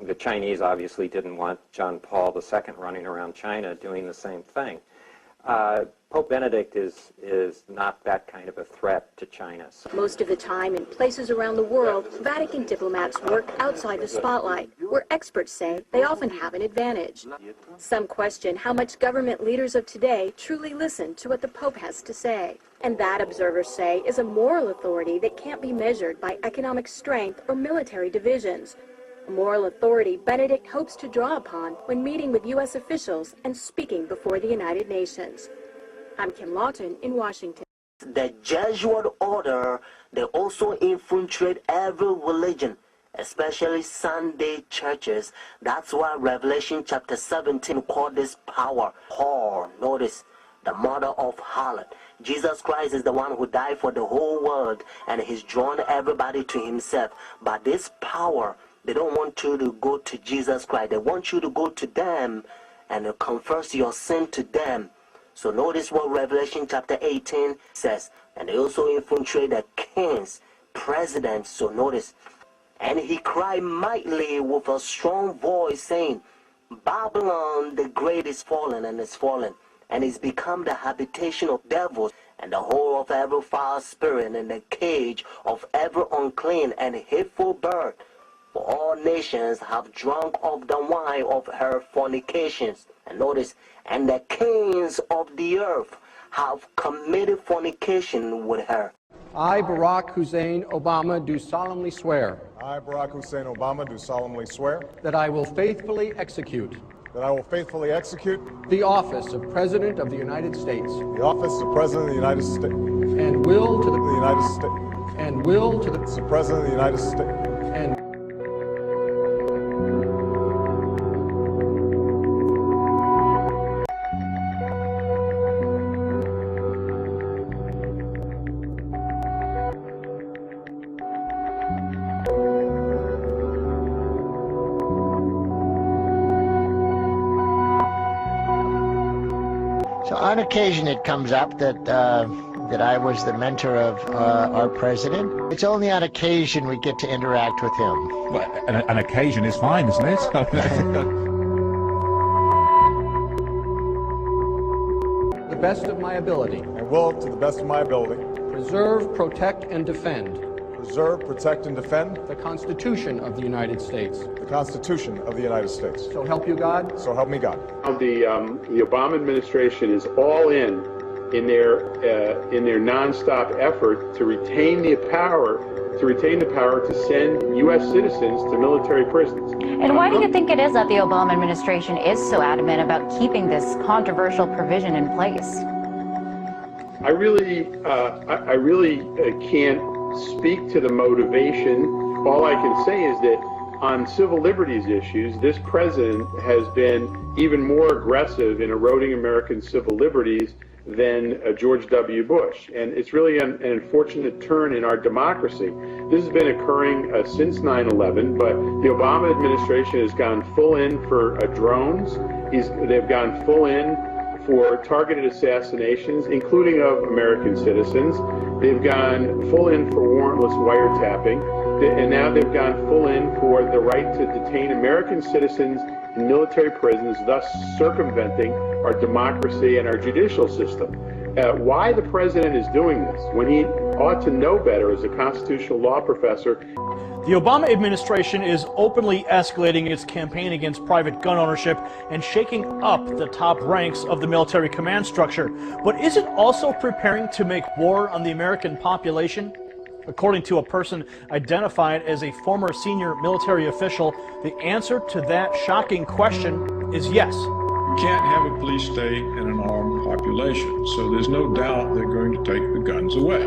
The Chinese obviously didn't want John Paul II running around China doing the same thing. Pope Benedict is not that kind of a threat to China. Most of the time, in places around the world, Vatican diplomats work outside the spotlight, where experts say they often have an advantage. Some question how much government leaders of today truly listen to what the Pope has to say. And that, observers say, is a moral authority that can't be measured by economic strength or military divisions. A moral authority Benedict hopes to draw upon when meeting with U.S. officials and speaking before the United Nations. I'm Kim Lawton in Washington. The Jesuit order, they also infiltrate every religion, especially Sunday churches. That's why Revelation chapter 17 called this power whore. Notice, the mother of harlot. Jesus Christ is the one who died for the whole world, and he's drawn everybody to himself. But this power, they don't want you to go to Jesus Christ. They want you to go to them and confess your sin to them. So notice what Revelation chapter 18 says. And they also infiltrate the kings, presidents. So notice. And he cried mightily with a strong voice, saying, Babylon the great is fallen and is fallen, and is become the habitation of devils, and the whole of every foul spirit, and the cage of every unclean and hateful bird. For all nations have drunk of the wine of her fornications. And notice, and the kings of the earth have committed fornication with her. I, Barack Hussein Obama, do solemnly swear. I, Barack Hussein Obama, do solemnly swear. That I will faithfully execute. That I will faithfully execute. The office of President of the United States. The office of President of the United States. And will to the United States. And will to the President of the United States. And So on occasion it comes up that that I was the mentor of our president. It's only on occasion we get to interact with him. Well, an occasion is fine, isn't it? the best of my ability. And will, to the best of my ability, Preserve, protect, and defend. Preserve, protect, and defend. The Constitution of the United States. The Constitution of the United States. So help you God. So help me God. The Obama administration is all in their nonstop effort to retain the power to send U.S. citizens to military prisons. And why do you think it is that the Obama administration is so adamant about keeping this controversial provision in place? I really can't speak to the motivation. All I can say is that on civil liberties issues, this president has been even more aggressive in eroding American civil liberties than George W. Bush. And it's really an unfortunate turn in our democracy. This has been occurring since 9/11, but the Obama administration has gone full in for drones. They've gone full in for targeted assassinations, including of American citizens. They've gone full in for warrantless wiretapping. And now they've gone full in for the right to detain American citizens in military prisons, thus circumventing our democracy and our judicial system. Why the president is doing this when he ought to know better as a constitutional law professor. The Obama administration is openly escalating its campaign against private gun ownership and shaking up the top ranks of the military command structure. But is it also preparing to make war on the American population? According to a person identified as a former senior military official, the answer to that shocking question is yes. You can't have a police state and an armed population, so there's no doubt they're going to take the guns away.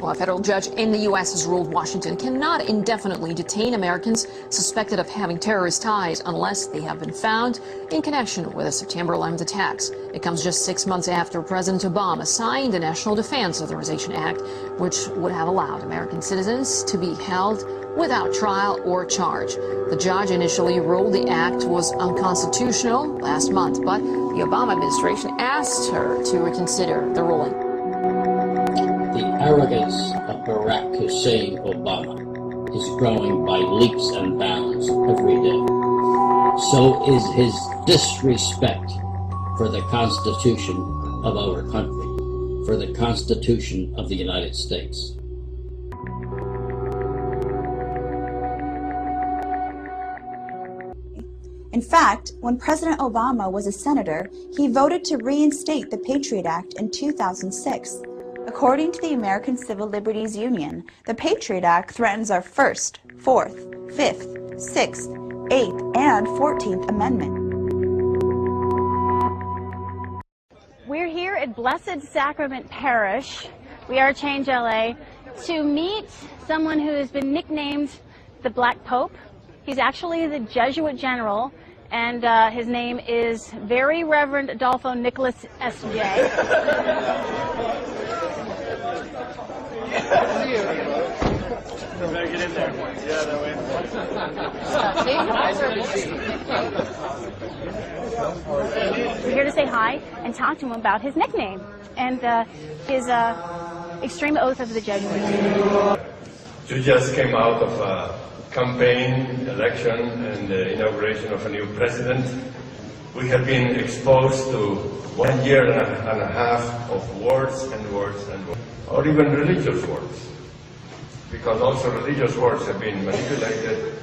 Well, a federal judge in the U.S. has ruled Washington cannot indefinitely detain Americans suspected of having terrorist ties unless they have been found in connection with the September 11th attacks. It comes just 6 months after President Obama signed the National Defense Authorization Act, which would have allowed American citizens to be held without trial or charge. The judge initially ruled the act was unconstitutional last month, but the Obama administration asked her to reconsider the ruling. The arrogance of Barack Hussein Obama is growing by leaps and bounds every day. So is his disrespect for the Constitution of our country, for the Constitution of the United States. In fact, when President Obama was a senator, he voted to reinstate the Patriot Act in 2006. According to the American Civil Liberties Union, the Patriot Act threatens our First, Fourth, Fifth, Sixth, Eighth, and 14th Amendment. We're here at Blessed Sacrament Parish, We Are Change LA, to meet someone who has been nicknamed the Black Pope. He's actually the Jesuit general, and his name is Very Reverend Adolfo Nicholas S.J. Better get in there. Yeah, that way. We're here to say hi and talk to him about his nickname and his extreme oath of the Jesuits. You just came out of a campaign, election, and the inauguration of a new president. We have been exposed to 1 year and a half of words and words and words, or even religious words, because also religious words have been manipulated.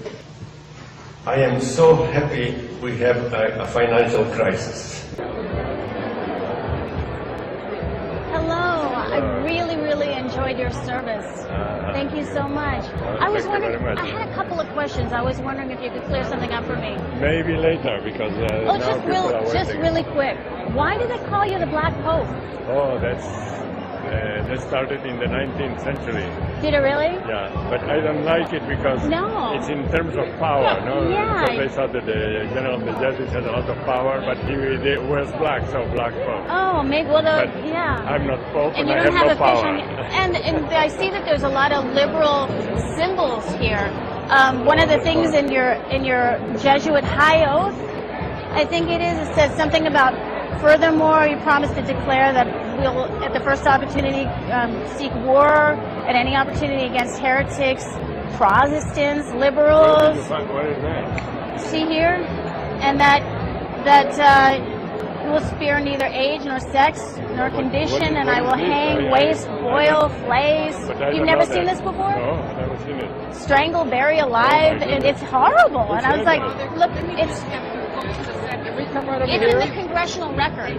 I am so happy we have a financial crisis. Hello, I really enjoyed your service. Thank you so much. I was wondering, I had a couple of questions. I was wondering if you could clear something up for me. Maybe later, because just really quick. Why do they call you the Black Pope? Oh, that started in the 19th century. Did it really? Yeah, but I don't like it because it's in terms of power, no? Yeah. So they thought that the general of the Jesuits had a lot of power, but he was black, so Black Pope. Oh, maybe, well, yeah. I'm not Pope, and and you I don't have no a power. fish on you. And I see that there's a lot of liberal symbols here. One of the things in your Jesuit high oath, I think it says something about, furthermore, you promise to declare that we'll, at the first opportunity, seek war at any opportunity against heretics, Protestants, liberals. What is that? See here? And that that will spare neither age nor sex nor condition, and I will hang, waste, boil, flays. You've never seen this before? No, I've never seen it. Strangle, bury alive, and it's horrible. And I was like, look, it's in the congressional record.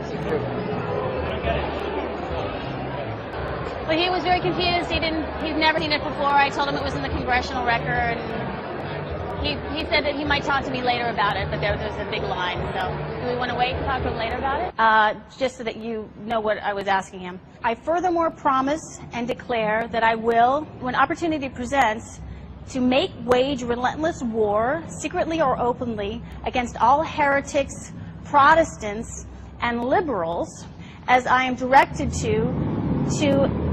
But he was very confused. He'd never seen it before. I told him it was in the congressional record. He said that he might talk to me later about it, but there's a big line. So do we want to wait and talk to him later about it? Just so that you know what I was asking him. I furthermore promise and declare that I will, when opportunity presents, to wage relentless war, secretly or openly, against all heretics, Protestants, and liberals, as I am directed to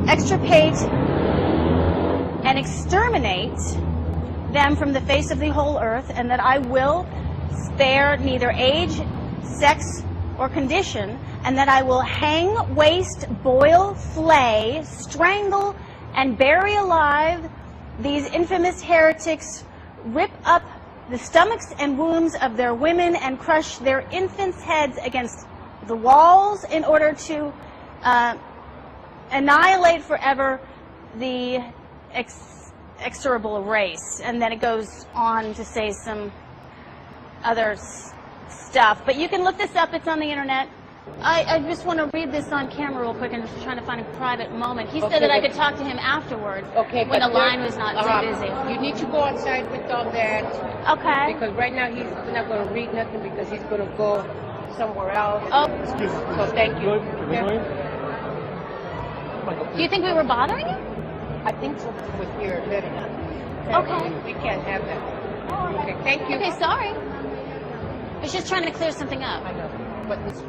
extirpate and exterminate them from the face of the whole earth, and that I will spare neither age, sex, or condition, and that I will hang, waste, boil, flay, strangle, and bury alive these infamous heretics, rip up the stomachs and wombs of their women, and crush their infants' heads against the walls in order to annihilate forever the execrable race. And then it goes on to say some other stuff. But you can look this up. It's on the internet. I just want to read this on camera real quick. I'm just trying to find a private moment. He said that I could talk to him afterwards when the line was not too busy. You need to go outside with all that. Okay. Because right now he's not going to read nothing because he's going to go somewhere else. Oh. Excuse me. So thank you. Do you think we were bothering you? I think so with your letting us. Okay. We can't have that. Okay, thank you. Okay, sorry. I was just trying to clear something up. I know. But this...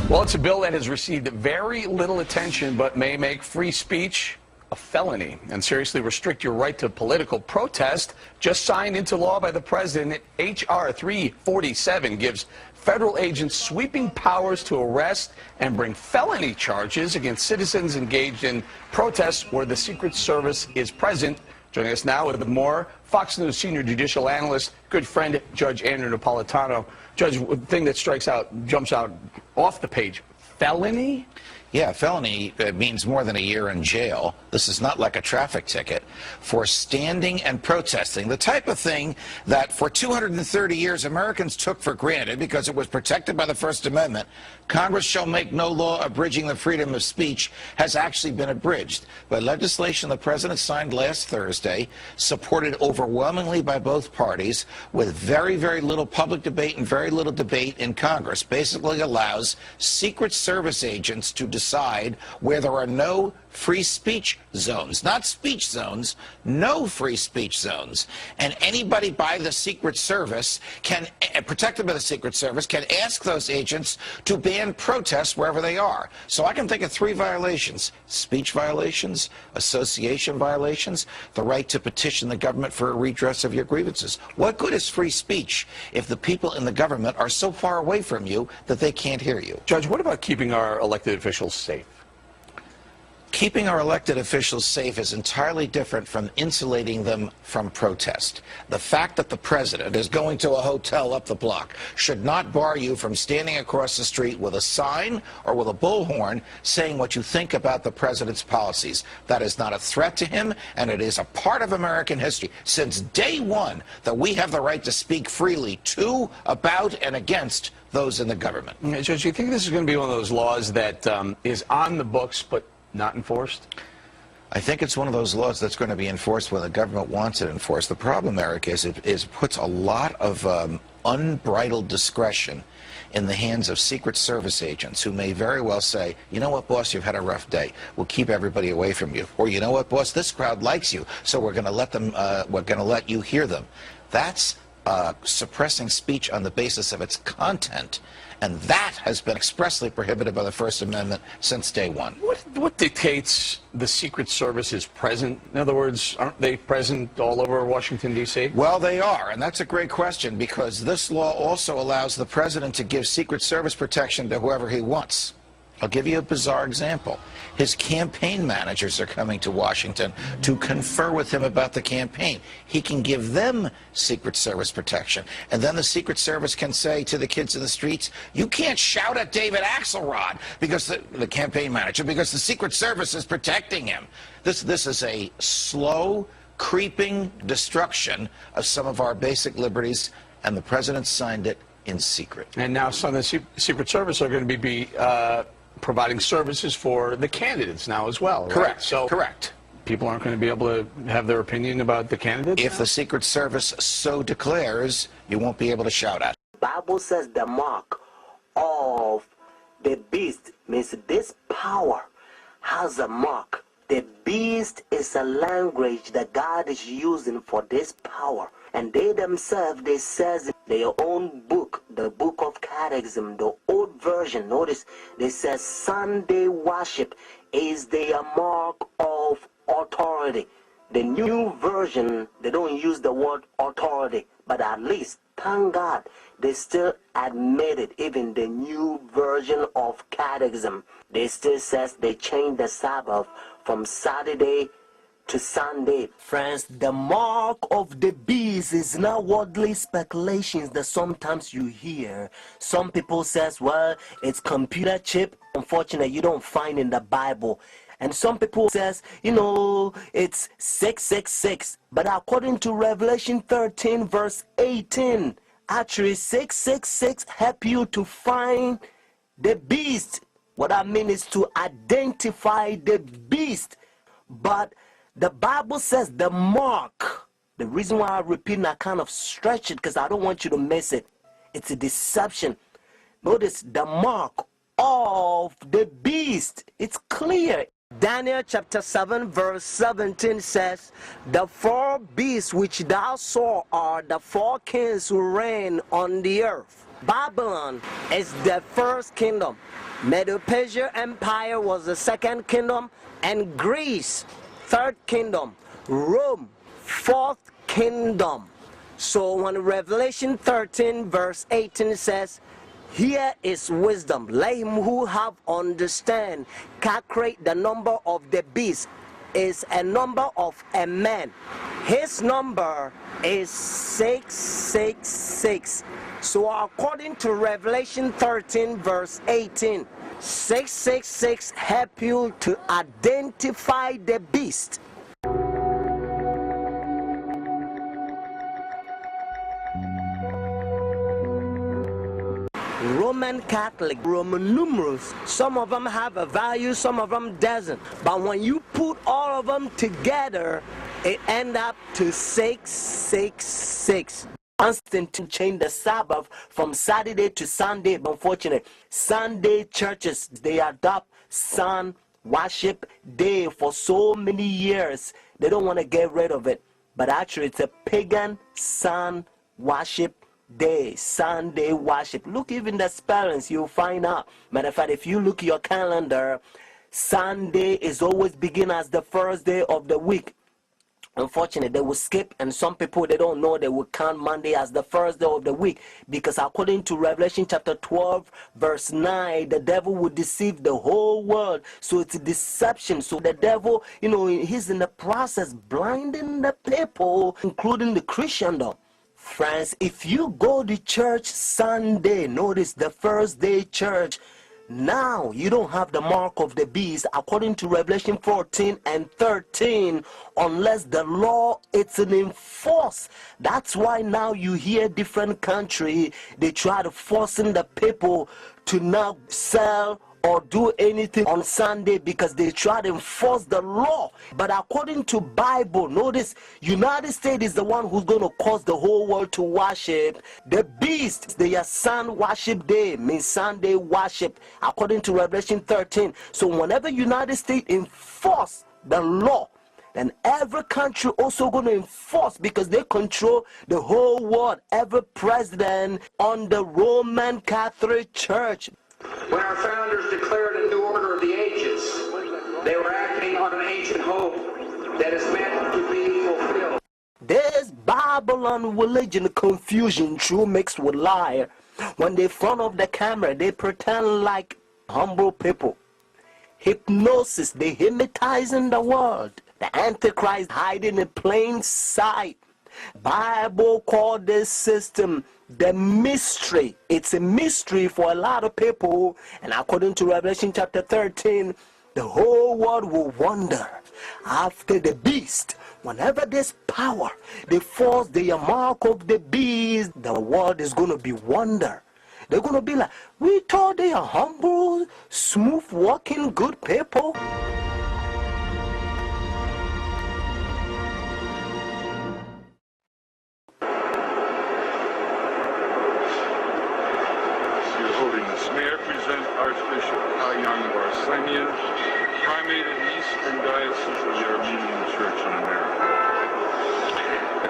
Well, it's a bill that has received very little attention but may make free speech a felony and seriously restrict your right to political protest. Just signed into law by the president, H.R. 347 gives federal agents sweeping powers to arrest and bring felony charges against citizens engaged in protests where the Secret Service is present. Joining us now with more, Fox News senior judicial analyst, good friend, Judge Andrew Napolitano. Judge, the thing that jumps out off the page, felony? Yeah, felony means more than a year in jail. This is not like a traffic ticket. For standing and protesting, the type of thing that for 230 years Americans took for granted because it was protected by the First Amendment, Congress shall make no law abridging the freedom of speech, has actually been abridged by legislation the president signed last Thursday, supported overwhelmingly by both parties, with very, very little public debate and very little debate in Congress. Basically allows Secret Service agents to decide where there are no free speech zones, not speech zones, no free speech zones. And anybody by the Secret Service can, protected by the Secret Service, can ask those agents to ban protests wherever they are. So I can think of 3 violations: speech violations, association violations, the right to petition the government for a redress of your grievances. What good is free speech if the people in the government are so far away from you that they can't hear you? Judge, what about keeping our elected officials safe? Keeping our elected officials safe is entirely different from insulating them from protest. The fact that the president is going to a hotel up the block should not bar you from standing across the street with a sign or with a bullhorn saying what you think about the president's policies. That is not a threat to him, and it is a part of American history since day one that we have the right to speak freely to, about, and against those in the government. Judge, do you think this is going to be one of those laws that is on the books but not enforced? I think it's one of those laws that's going to be enforced when the government wants it enforced. The problem, Eric, is it puts a lot of unbridled discretion in the hands of Secret Service agents who may very well say, you know what, boss, you've had a rough day. We'll keep everybody away from you. Or, you know what, boss, this crowd likes you, so we're going to let them, we're going to let you hear them. That's suppressing speech on the basis of its content. And that has been expressly prohibited by the First Amendment since day one. What dictates the Secret Service is present? In other words, aren't they present all over Washington, D.C.? Well, they are, and that's a great question, because this law also allows the president to give Secret Service protection to whoever he wants. I'll give you a bizarre example. His campaign managers are coming to Washington to confer with him about the campaign. He can give them Secret Service protection. And then the Secret Service can say to the kids in the streets, you can't shout at David Axelrod, because the campaign manager, because the Secret Service is protecting him. This is a slow, creeping destruction of some of our basic liberties, and the president signed it in secret. And now some of the Secret Service are going to be providing services for the candidates now as well, right? Correct. So correct. People aren't going to be able to have their opinion about the candidates? If the Secret Service so declares, you won't be able to shout at. The Bible says the mark of the beast means this power has a mark. The beast is a language that God is using for this power. And they themselves, they says in their own book, the book of Catechism, the old version, notice, they says Sunday worship is their mark of authority. The new version, they don't use the word authority, but at least, thank God, they still admit it. Even the new version of Catechism, they still says they changed the Sabbath from Saturday to Sunday. Friends, the mark of the beast is not worldly speculations that sometimes you hear. Some people says, well, it's computer chip. Unfortunately, you don't find in the Bible. And some people says, you know, it's 666. But according to Revelation 13 verse 18, actually 666 help you to find the beast. What I mean is to identify the beast. But the Bible says the mark. The reason why I repeat and I kind of stretch it because I don't want you to miss it. It's a deception. Notice the mark of the beast. It's clear. Daniel chapter 7 verse 17 says, the four beasts which thou saw are the four kings who reign on the earth. Babylon is the first kingdom. Medo-Persia Empire was the second kingdom, and Greece, third kingdom. Rome, fourth kingdom. So when Revelation 13 verse 18 says, here is wisdom, let him who have understand calculate the number of the beast, is a number of a man. His number is 666. So according to Revelation 13 verse 18, 666 help you to identify the beast. Roman Catholic, Roman numerals, some of them have a value, some of them doesn't. But when you put all of them together, it ends up to 666. Constantine changed the Sabbath from Saturday to Sunday. But unfortunately, Sunday churches, they adopt sun worship day for so many years. They don't want to get rid of it. But actually, it's a pagan sun worship day, Sunday worship. Look even the spellings, you'll find out. Matter of fact, if you look at your calendar, Sunday is always begin as the first day of the week. Unfortunately, they will skip, and some people, they don't know, they will count Monday as the first day of the week, because according to Revelation chapter 12 verse 9, the devil will deceive the whole world. So it's a deception. So the devil, you know, he's in the process blinding the people, including the Christendom. Friends, if you go to church Sunday, notice the first day church, now you don't have the mark of the beast according to Revelation 14 and 13, unless the law it's enforced. That's why now you hear different country, they try to forcing the people to not sell or do anything on Sunday because they try to enforce the law. But according to Bible, notice United States is the one who's going to cause the whole world to worship the beast. Their sun worship day means Sunday worship according to Revelation 13. So whenever United States enforce the law, then every country also going to enforce, because they control the whole world. Every president on the Roman Catholic Church. When our founders declared a new order of the ages, they were acting on an ancient hope that is meant to be fulfilled. There's Babylon religion confusion, true mixed with lie. When they front of the camera, they pretend like humble people. Hypnosis, they hypnotizing the world. The Antichrist hiding in plain sight. Bible called this system the mystery. It's a mystery for a lot of people. And according to Revelation chapter 13, the whole world will wonder after the beast. Whenever there's power, they force the mark of the beast, the world is going to be wonder. They're going to be like, we thought they are humble, smooth walking, good people. Your Holiness, may I present Archbishop Kayang Barsamian, Primate of the Eastern Diocese of the Armenian Church in America.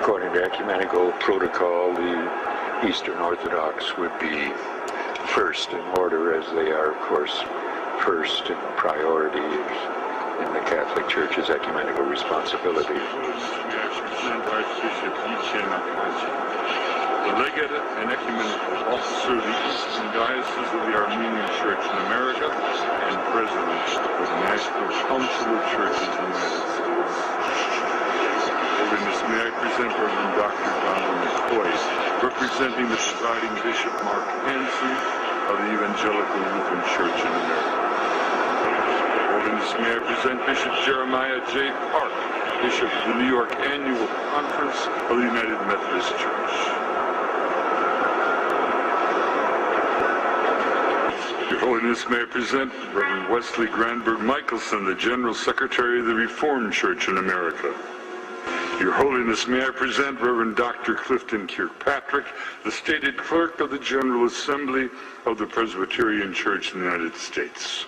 According to ecumenical protocol, the Eastern Orthodox would be first in order, as they are, of course, first in priority in the Catholic Church's ecumenical responsibility. May I present Archbishop Yichen Akachi, the legate and ecumenical officer of the Eastern Diocese of the Armenian Church in America and president of the National Council of Churches in the United States. Holiness, may I present Reverend Dr. Donald McCoy, representing the presiding Bishop Mark Hansen of the Evangelical Lutheran Church in America. Holiness, may I present Bishop Jeremiah J. Park, Bishop of the New York Annual Conference of the United Methodist Church. Your Holiness, may I present Reverend Wesley Granberg Michelson, the General Secretary of the Reformed Church in America. Your Holiness, may I present Reverend Dr. Clifton Kirkpatrick, the stated clerk of the General Assembly of the Presbyterian Church in the United States.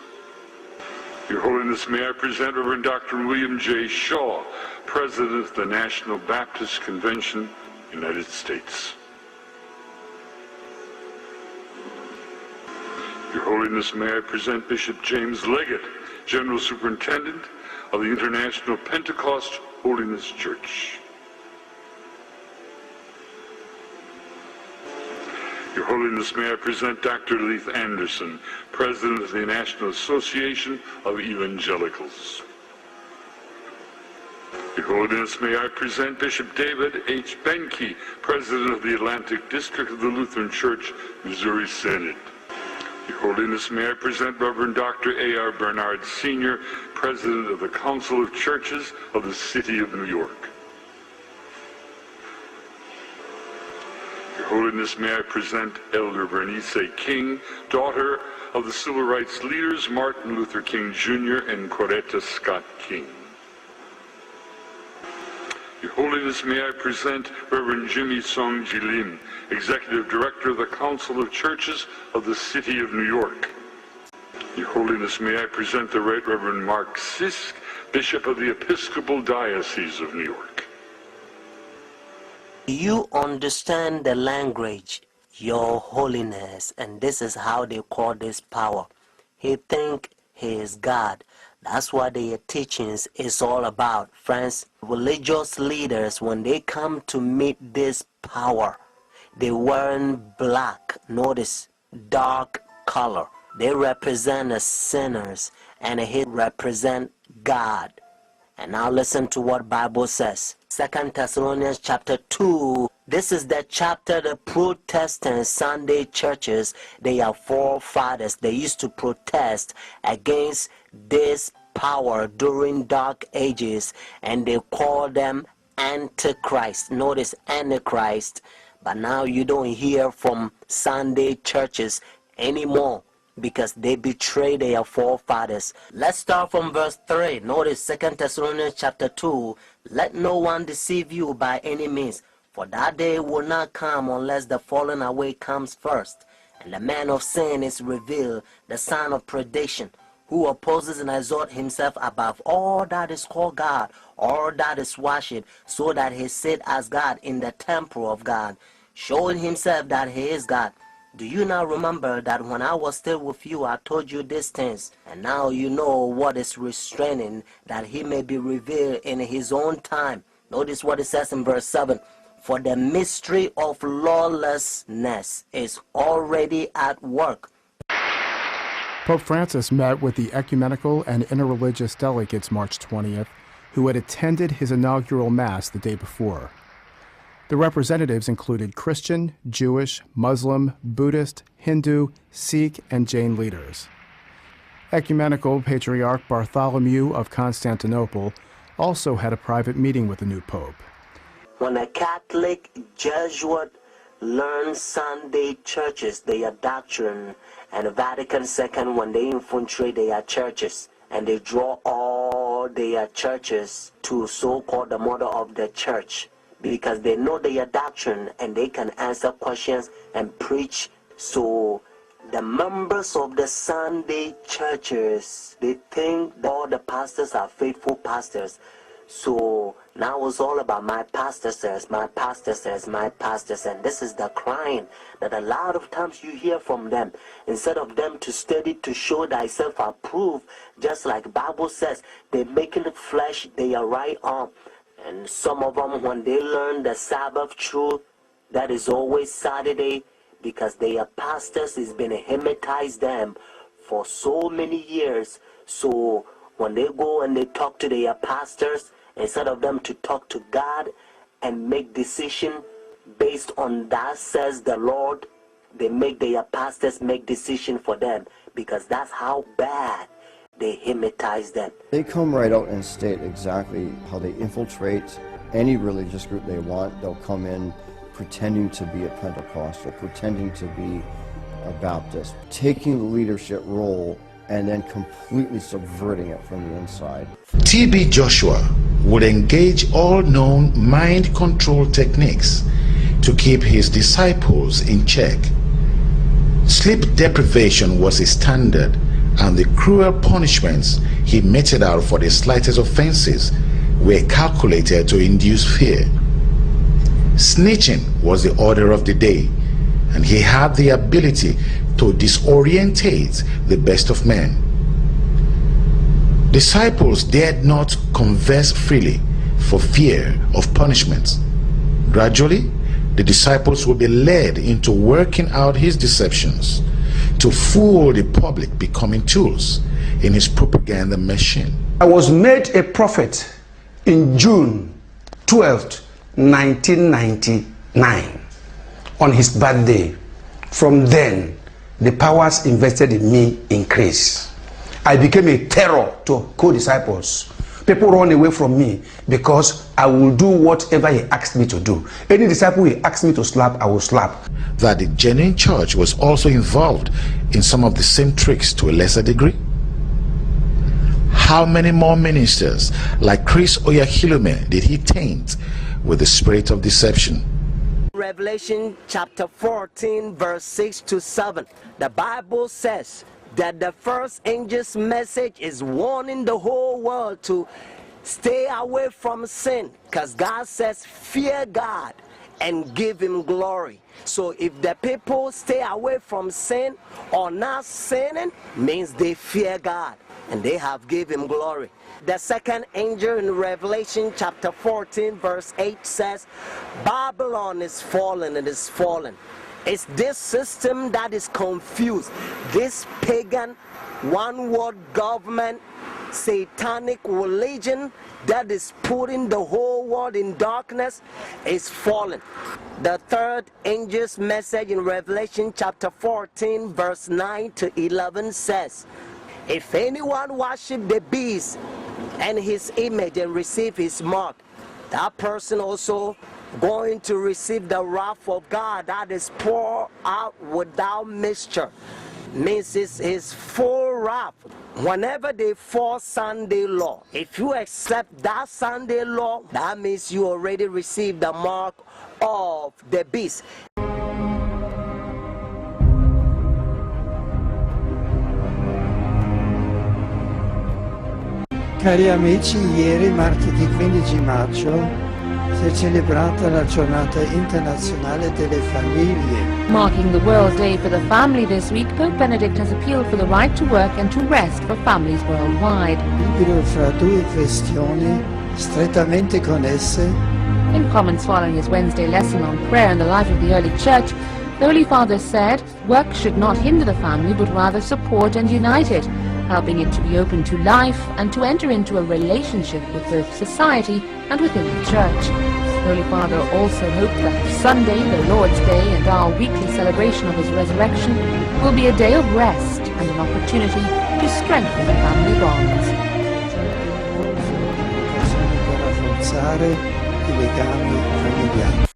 Your Holiness, may I present Reverend Dr. William J. Shaw, President of the National Baptist Convention, United States. Your Holiness, may I present Bishop James Leggett, General Superintendent of the International Pentecost Holiness Church. Your Holiness, may I present Dr. Leith Anderson, President of the National Association of Evangelicals. Your Holiness, may I present Bishop David H. Benke, President of the Atlantic District of the Lutheran Church, Missouri Synod. Your Holiness, may I present Reverend Dr. A.R. Bernard Sr., President of the Council of Churches of the City of New York. Your Holiness, may I present Elder Bernice King, daughter of the civil rights leaders Martin Luther King Jr. and Coretta Scott King. Your Holiness, may I present Reverend Jimmy Song Jilim, Executive Director of the Council of Churches of the City of New York. Your Holiness, may I present the Right Reverend Mark Sisk, Bishop of the Episcopal Diocese of New York. You understand the language, Your Holiness, and this is how they call this power. He think he is God. That's what their teachings is all about. Friends, religious leaders, when they come to meet this power, they wearing black, notice, dark color. They represent the sinners, and he represent God. And now listen to what Bible says. 2 Thessalonians chapter 2. This is the chapter the Protestant Sunday churches, they are forefathers. They used to protest against this power during dark ages, and they call them Antichrist. Notice Antichrist. But now you don't hear from Sunday churches anymore, because they betray their forefathers. Let's start from verse 3. Notice 2 Thessalonians chapter 2. Let no one deceive you by any means, for that day will not come unless the falling away comes first, and the man of sin is revealed, the son of perdition, who opposes and exalts himself above all that is called God, all that is worshipped, so that he sit as God in the temple of God, showing himself that he is God. Do you not remember that when I was still with you, I told you these things? And now you know what is restraining, that he may be revealed in his own time. Notice what it says in verse 7. For the mystery of lawlessness is already at work. Pope Francis met with the ecumenical and interreligious delegates March 20th, who had attended his inaugural Mass the day before. The representatives included Christian, Jewish, Muslim, Buddhist, Hindu, Sikh, and Jain leaders. Ecumenical Patriarch Bartholomew of Constantinople also had a private meeting with the new pope. When a Catholic Jesuit learns Sunday churches, their doctrine, and Vatican II, when they infiltrate their churches, and they draw all their churches to so-called the mother of the church, because they know their doctrine and they can answer questions and preach. So the members of the Sunday churches, they think all the pastors are faithful pastors. So now it's all about my pastor says, my pastor says, my pastor says. And this is the crying that a lot of times you hear from them. Instead of them to study to show thyself approved, just like Bible says, they're making the flesh their right arm. And some of them, when they learn the Sabbath truth, that is always Saturday, because their pastors has been hypnotized them for so many years. So when they go and they talk to their pastors, instead of them to talk to God and make decision based on that says the Lord, they make their pastors make decision for them, because that's how bad they hypnotize them. They come right out and state exactly how they infiltrate any religious group they want. They'll come in pretending to be a Pentecostal, pretending to be a Baptist, taking the leadership role and then completely subverting it from the inside. TB Joshua would engage all known mind control techniques to keep his disciples in check. Sleep deprivation was his standard, and the cruel punishments he meted out for the slightest offenses were calculated to induce fear. Snitching was the order of the day, and he had the ability to disorientate the best of men. Disciples dared not converse freely for fear of punishment. Gradually, the disciples will be led into working out his deceptions to fool the public, becoming tools in his propaganda machine. I was made a prophet in June 12th, 1999, on his birthday. From then, the powers invested in me increased. I became a terror to co-disciples. People run away from me because I will do whatever he asked me to do. Any disciple he asked me to slap, I will slap. That the genuine church was also involved in some of the same tricks to a lesser degree? How many more ministers like Chris Oyakhilome did he taint with the spirit of deception? Revelation chapter 14 verse 6 to 7, the Bible says that the first angel's message is warning the whole world to stay away from sin, because God says fear God and give him glory. So if the people stay away from sin or not sinning, means they fear God and they have given him glory. The second angel in Revelation chapter 14 verse 8 says, Babylon is fallen, it is fallen. It's this system that is confused. This pagan, one-world government, satanic religion that is putting the whole world in darkness is fallen. The third angel's message in Revelation chapter 14 verse 9 to 11 says, if anyone worship the beast and his image and receive his mark, that person also going to receive the wrath of God that is poured out without mixture. Means it's his full wrath. Whenever they force Sunday law, if you accept that Sunday law, that means you already received the mark of the beast. Cari amici, ieri, martedì 15 maggio, si è celebrata la giornata internazionale delle famiglie. Marking the World Day for the Family this week, Pope Benedict has appealed for the right to work and to rest for families worldwide. Libero fra due questioni strettamente connesse. In comments following his Wednesday lesson on prayer and the life of the early church, The Holy Father said work should not hinder the family but rather support and unite it, helping it to be open to life and to enter into a relationship with both society and within the Church. The Holy Father also hoped that Sunday, the Lord's Day, and our weekly celebration of His resurrection will be a day of rest and an opportunity to strengthen the family bonds.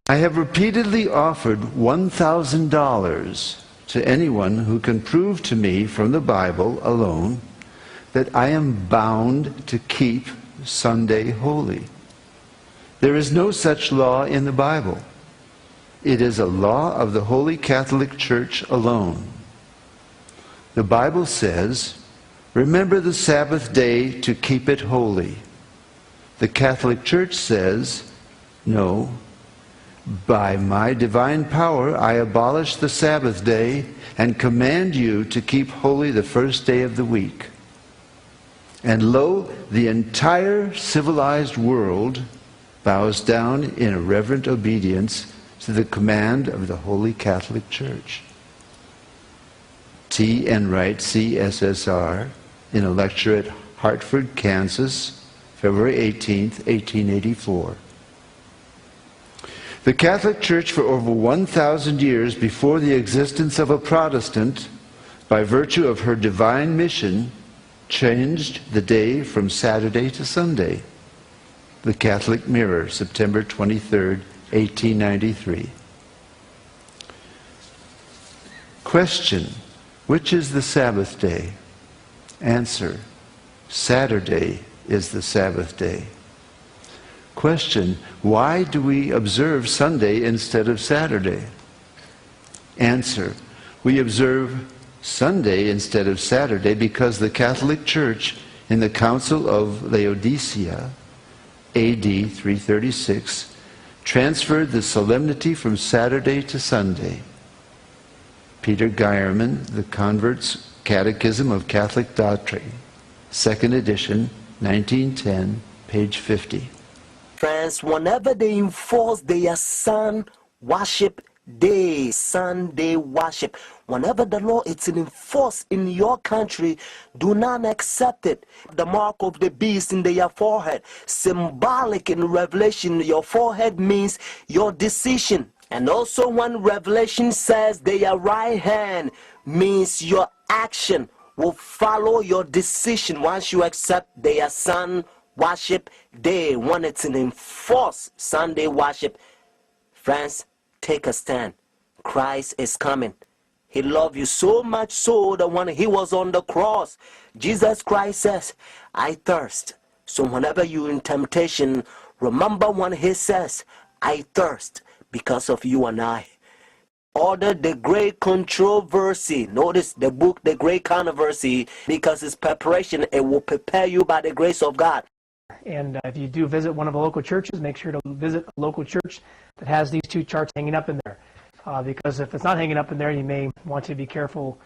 I have repeatedly offered $1,000 to anyone who can prove to me from the Bible alone that I am bound to keep Sunday holy. There is no such law in the Bible. It is a law of the Holy Catholic Church alone. The Bible says, "Remember the Sabbath day to keep it holy." The Catholic Church says, "No, by my divine power I abolish the Sabbath day and command you to keep holy the first day of the week." And lo, the entire civilized world bows down in a reverent obedience to the command of the Holy Catholic Church. T. Enright, CSSR, in a lecture at Hartford, Kansas, February 18, 1884. The Catholic Church for over 1,000 years before the existence of a Protestant, by virtue of her divine mission, changed the day from Saturday to Sunday. The Catholic Mirror, September 23, 1893. Question: which is the Sabbath day? Answer: Saturday is the Sabbath day. Question: why do we observe Sunday instead of Saturday? Answer: we observe Sunday instead of Saturday because the Catholic Church in the Council of Laodicea, AD 336, transferred the solemnity from Saturday to Sunday. Peter Geierman, The Convert's Catechism of Catholic Doctrine, 2nd edition, 1910, page 50. Friends, whenever they enforce their sun worship day, Sunday worship, whenever the law is enforced in your country, do not accept it. The mark of the beast in their forehead, symbolic in Revelation, your forehead means your decision. And also when Revelation says their right hand means your action will follow your decision once you accept their sun worship day, when it's an enforced Sunday worship. Friends, take a stand. Christ is coming. He loved you so much so that when He was on the cross, Jesus Christ says, "I thirst." So whenever you're in temptation, remember when He says, "I thirst," because of you and I. Order The Great Controversy. Notice the book, The Great Controversy, because it's preparation. It will prepare you by the grace of God. And if you do visit one of the local churches, make sure to visit a local church that has these two charts hanging up in there. Because if it's not hanging up in there, you may want to be careful